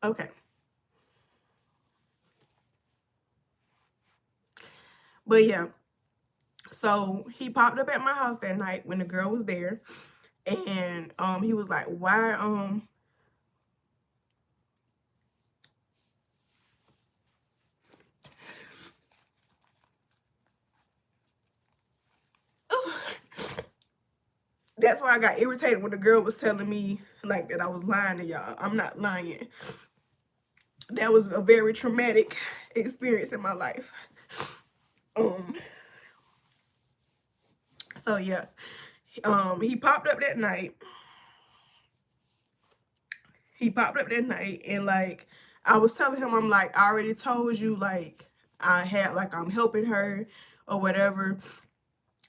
Okay. But yeah, so he popped up at my house that night when the girl was there, and he was like, why that's why I got irritated when the girl was telling me like that I was lying to y'all. I'm not lying. That was a very traumatic experience in my life. So yeah, he popped up that night. And like, I was telling him, I'm like, I already told you, like, I'm helping her or whatever.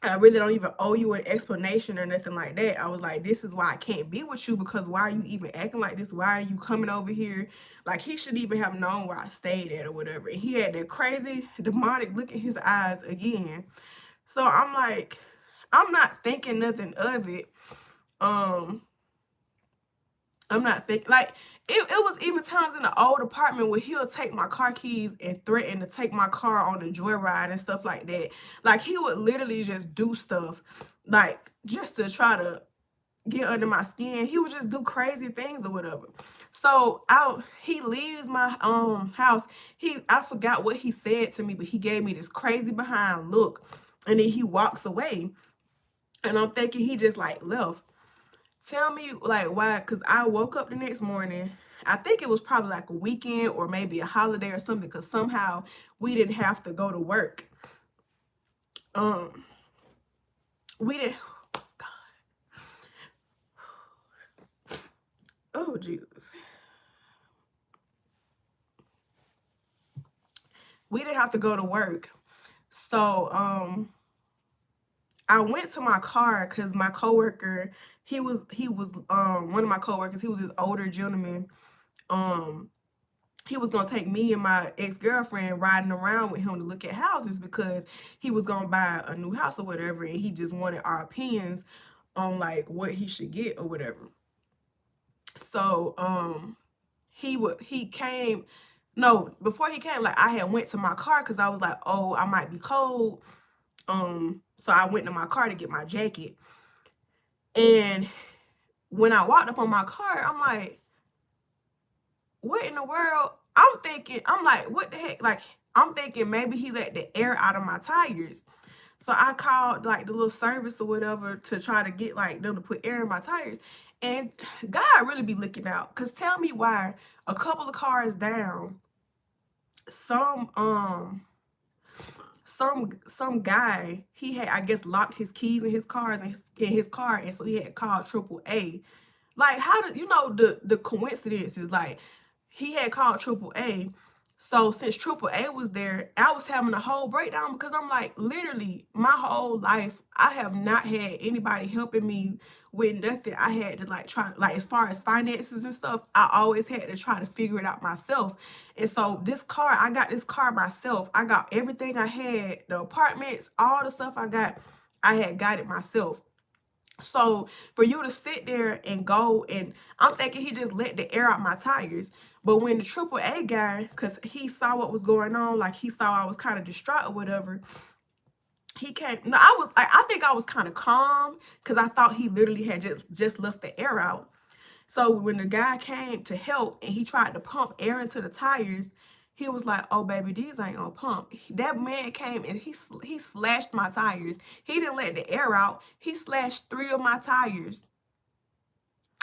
I really don't even owe you an explanation or nothing like that. I was like, this is why I can't be with you, because why are you even acting like this? Why are you coming over here? Like, he should even have known where I stayed at or whatever. And he had that crazy demonic look in his eyes again. So I'm like, I'm not thinking nothing of it. I'm not thinking, like, it was even times in the old apartment where he'll take my car keys and threaten to take my car on a joyride and stuff like that. Like, he would literally just do stuff, like, just to try to get under my skin. He would just do crazy things or whatever. So he leaves my house. I forgot what he said to me, but he gave me this crazy behind look, and then he walks away. And I'm thinking he just like left. Tell me, like, why? Because I woke up the next morning. I think it was probably like a weekend or maybe a holiday or something, because somehow we didn't have to go to work. We didn't. God. Oh, Jesus. We didn't have to go to work. So, I went to my car because my coworker, he was one of my coworkers. He was this older gentleman. He was gonna take me and my ex-girlfriend riding around with him to look at houses because he was gonna buy a new house or whatever, and he just wanted our opinions on like what he should get or whatever. So he came. No, before he came, like, I had went to my car because I was like, oh, I might be cold. So I went to my car to get my jacket. And when I walked up on my car, I'm like, what in the world? I'm like, what the heck? Like, I'm thinking maybe he let the air out of my tires. So I called like the little service or whatever to try to get like them to put air in my tires. And God really be looking out. Cause tell me why a couple of cars down, some some guy, he had, I guess, locked his keys in his cars and in his car, and so he had called AAA. Like, how did you know the coincidences? Like, he had called AAA. So since AAA was there, I was having a whole breakdown because I'm like, literally, my whole life, I have not had anybody helping me with nothing. I had to like try, like as far as finances and stuff, I always had to try to figure it out myself. And so this car, I got this car myself. I got everything I had, the apartments, all the stuff I had got it myself. So for you to sit there and go, and I'm thinking he just let the air out my tires. But when the AAA guy, because he saw what was going on, like he saw I was kind of distraught or whatever, he came. No, I think I was kind of calm because I thought he literally had just left the air out. So when the guy came to help and he tried to pump air into the tires, he was like, "Oh baby, these ain't gonna pump." That man came and he slashed my tires. He didn't let the air out. He slashed 3 of my tires.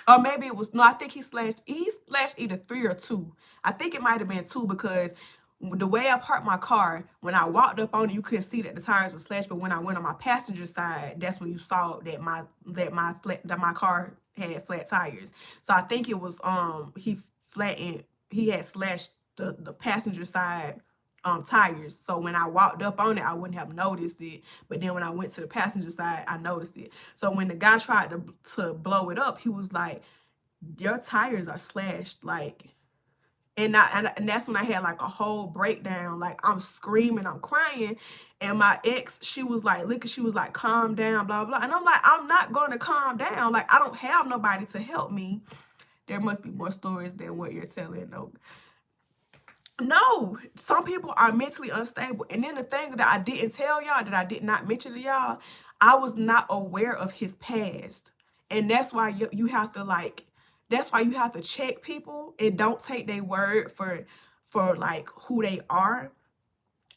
Or maybe it was, no, I think he slashed either 3 or 2. I think it might have been 2 because the way I parked my car, when I walked up on it, you couldn't see that the tires were slashed. But when I went on my passenger side, that's when you saw that my car had flat tires. So I think it was he had slashed the passenger side tires. So when I walked up on it, I wouldn't have noticed it. But then when I went to the passenger side, I noticed it. So when the guy tried to blow it up, he was like, "Your tires are slashed." Like, and that's when I had like a whole breakdown. Like, I'm screaming, I'm crying. And my ex, she was like, she was like, "Calm down, blah, blah." And I'm like, I'm not going to calm down. Like, I don't have nobody to help me. There must be more stories than what you're telling, though. No, some people are mentally unstable. And then the thing that I didn't tell y'all, that I did not mention to y'all, I was not aware of his past. And that's why you have to like, that's why you have to check people and don't take their word for like who they are.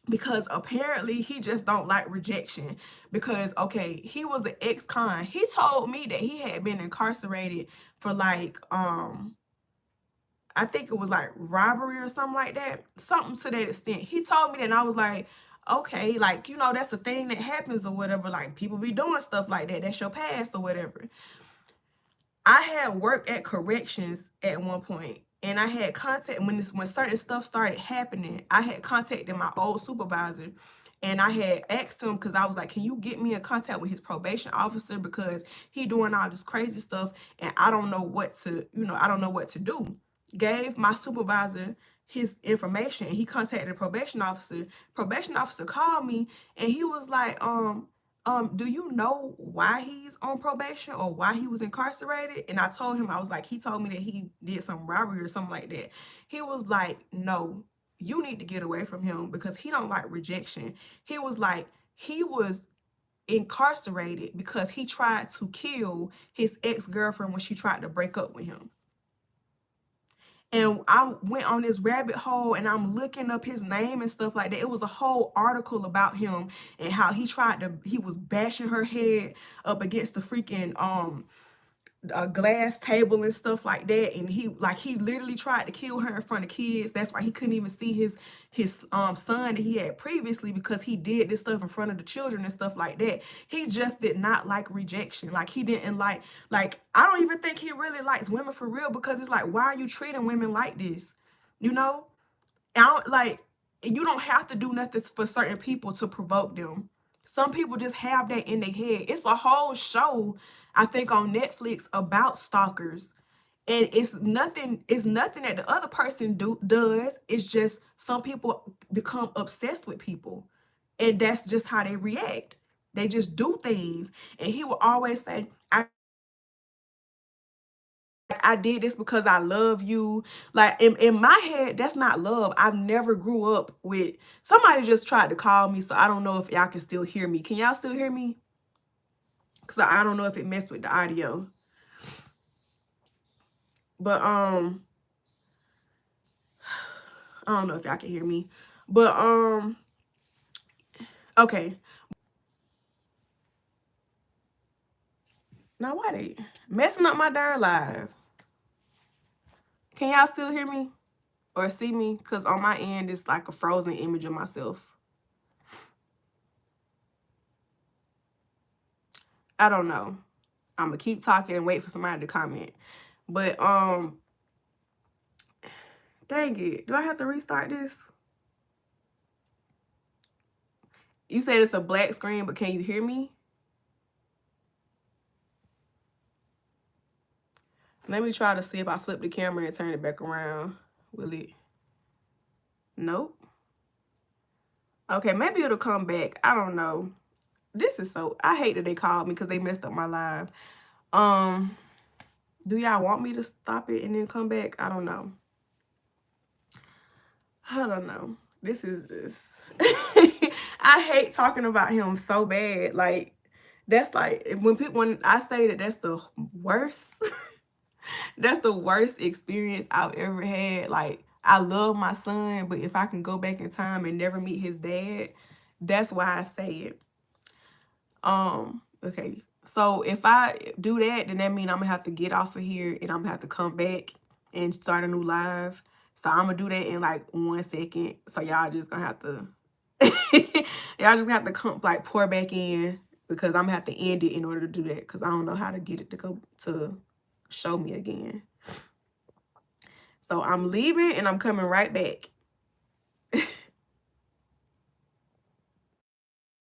Because apparently he just don't like rejection. Because, okay, he was an ex-con. He told me that he had been incarcerated for like, I think it was like robbery or something like that. Something to that extent. He told me that, and I was like, okay, like, you know, that's a thing that happens or whatever. Like, people be doing stuff like that. That's your past or whatever. I had worked at corrections at one point, and I had contact when certain stuff started happening. I had contacted my old supervisor, and I had asked him, because I was like, "Can you get me in contact with his probation officer, because he doing all this crazy stuff and I don't know what to, I don't know what to do." Gave my supervisor his information. He contacted the probation officer. Probation officer called me and he was like, do you know why he's on probation or why he was incarcerated? And I told him, I was like, he told me that he did some robbery or something like that. He was like, "No, you need to get away from him because he don't like rejection." He was like, he was incarcerated because he tried to kill his ex-girlfriend when she tried to break up with him. And I went on this rabbit hole and I'm looking up his name and stuff like that. It was a whole article about him and how he was bashing her head up against the freaking a glass table and stuff like that. And he literally tried to kill her in front of kids. That's why he couldn't even see his son that he had previously, because he did this stuff in front of the children and stuff like that. He just did not like rejection. Like, he didn't like I don't even think he really likes women for real, because it's like, why are you treating women like this? You know? You don't have to do nothing for certain people to provoke them. Some people just have that in their head. It's a whole show, I think, on Netflix about stalkers. And it's nothing that the other person does. It's just some people become obsessed with people. And that's just how they react. They just do things. And he will always say, I did this because I love you. Like, in my head, that's not love. I never grew up with, somebody just tried to call me, so I don't know if y'all can still hear me. Can y'all still hear me? Because I don't know if it messed with the audio. But I don't know if y'all can hear me. But okay. Now why they messing up my darn live? Can y'all still hear me or see me? Because on my end, it's like a frozen image of myself. I don't know. I'm gonna keep talking and wait for somebody to comment. But dang it, do I have to restart this? You said it's a black screen, but can you hear me? Let me try to see if I flip the camera and turn it back around. Will it? Nope. Okay, maybe it'll come back. I don't know. This is so, I hate that they called me because they messed up my live. Do y'all want me to stop it and then come back? I don't know. I don't know. This is just I hate talking about him so bad. Like, that's like when I say that that's the worst that's the worst experience I've ever had. Like, I love my son, but if I can go back in time and never meet his dad, that's why I say it. Okay. So if I do that, then that means I'm gonna have to get off of here and I'm gonna have to come back and start a new live. So I'm gonna do that in like 1 second. So y'all just gonna have to y'all just have to come like pour back in because I'm gonna have to end it in order to do that because I don't know how to get it to go to show me again. So I'm leaving and I'm coming right back.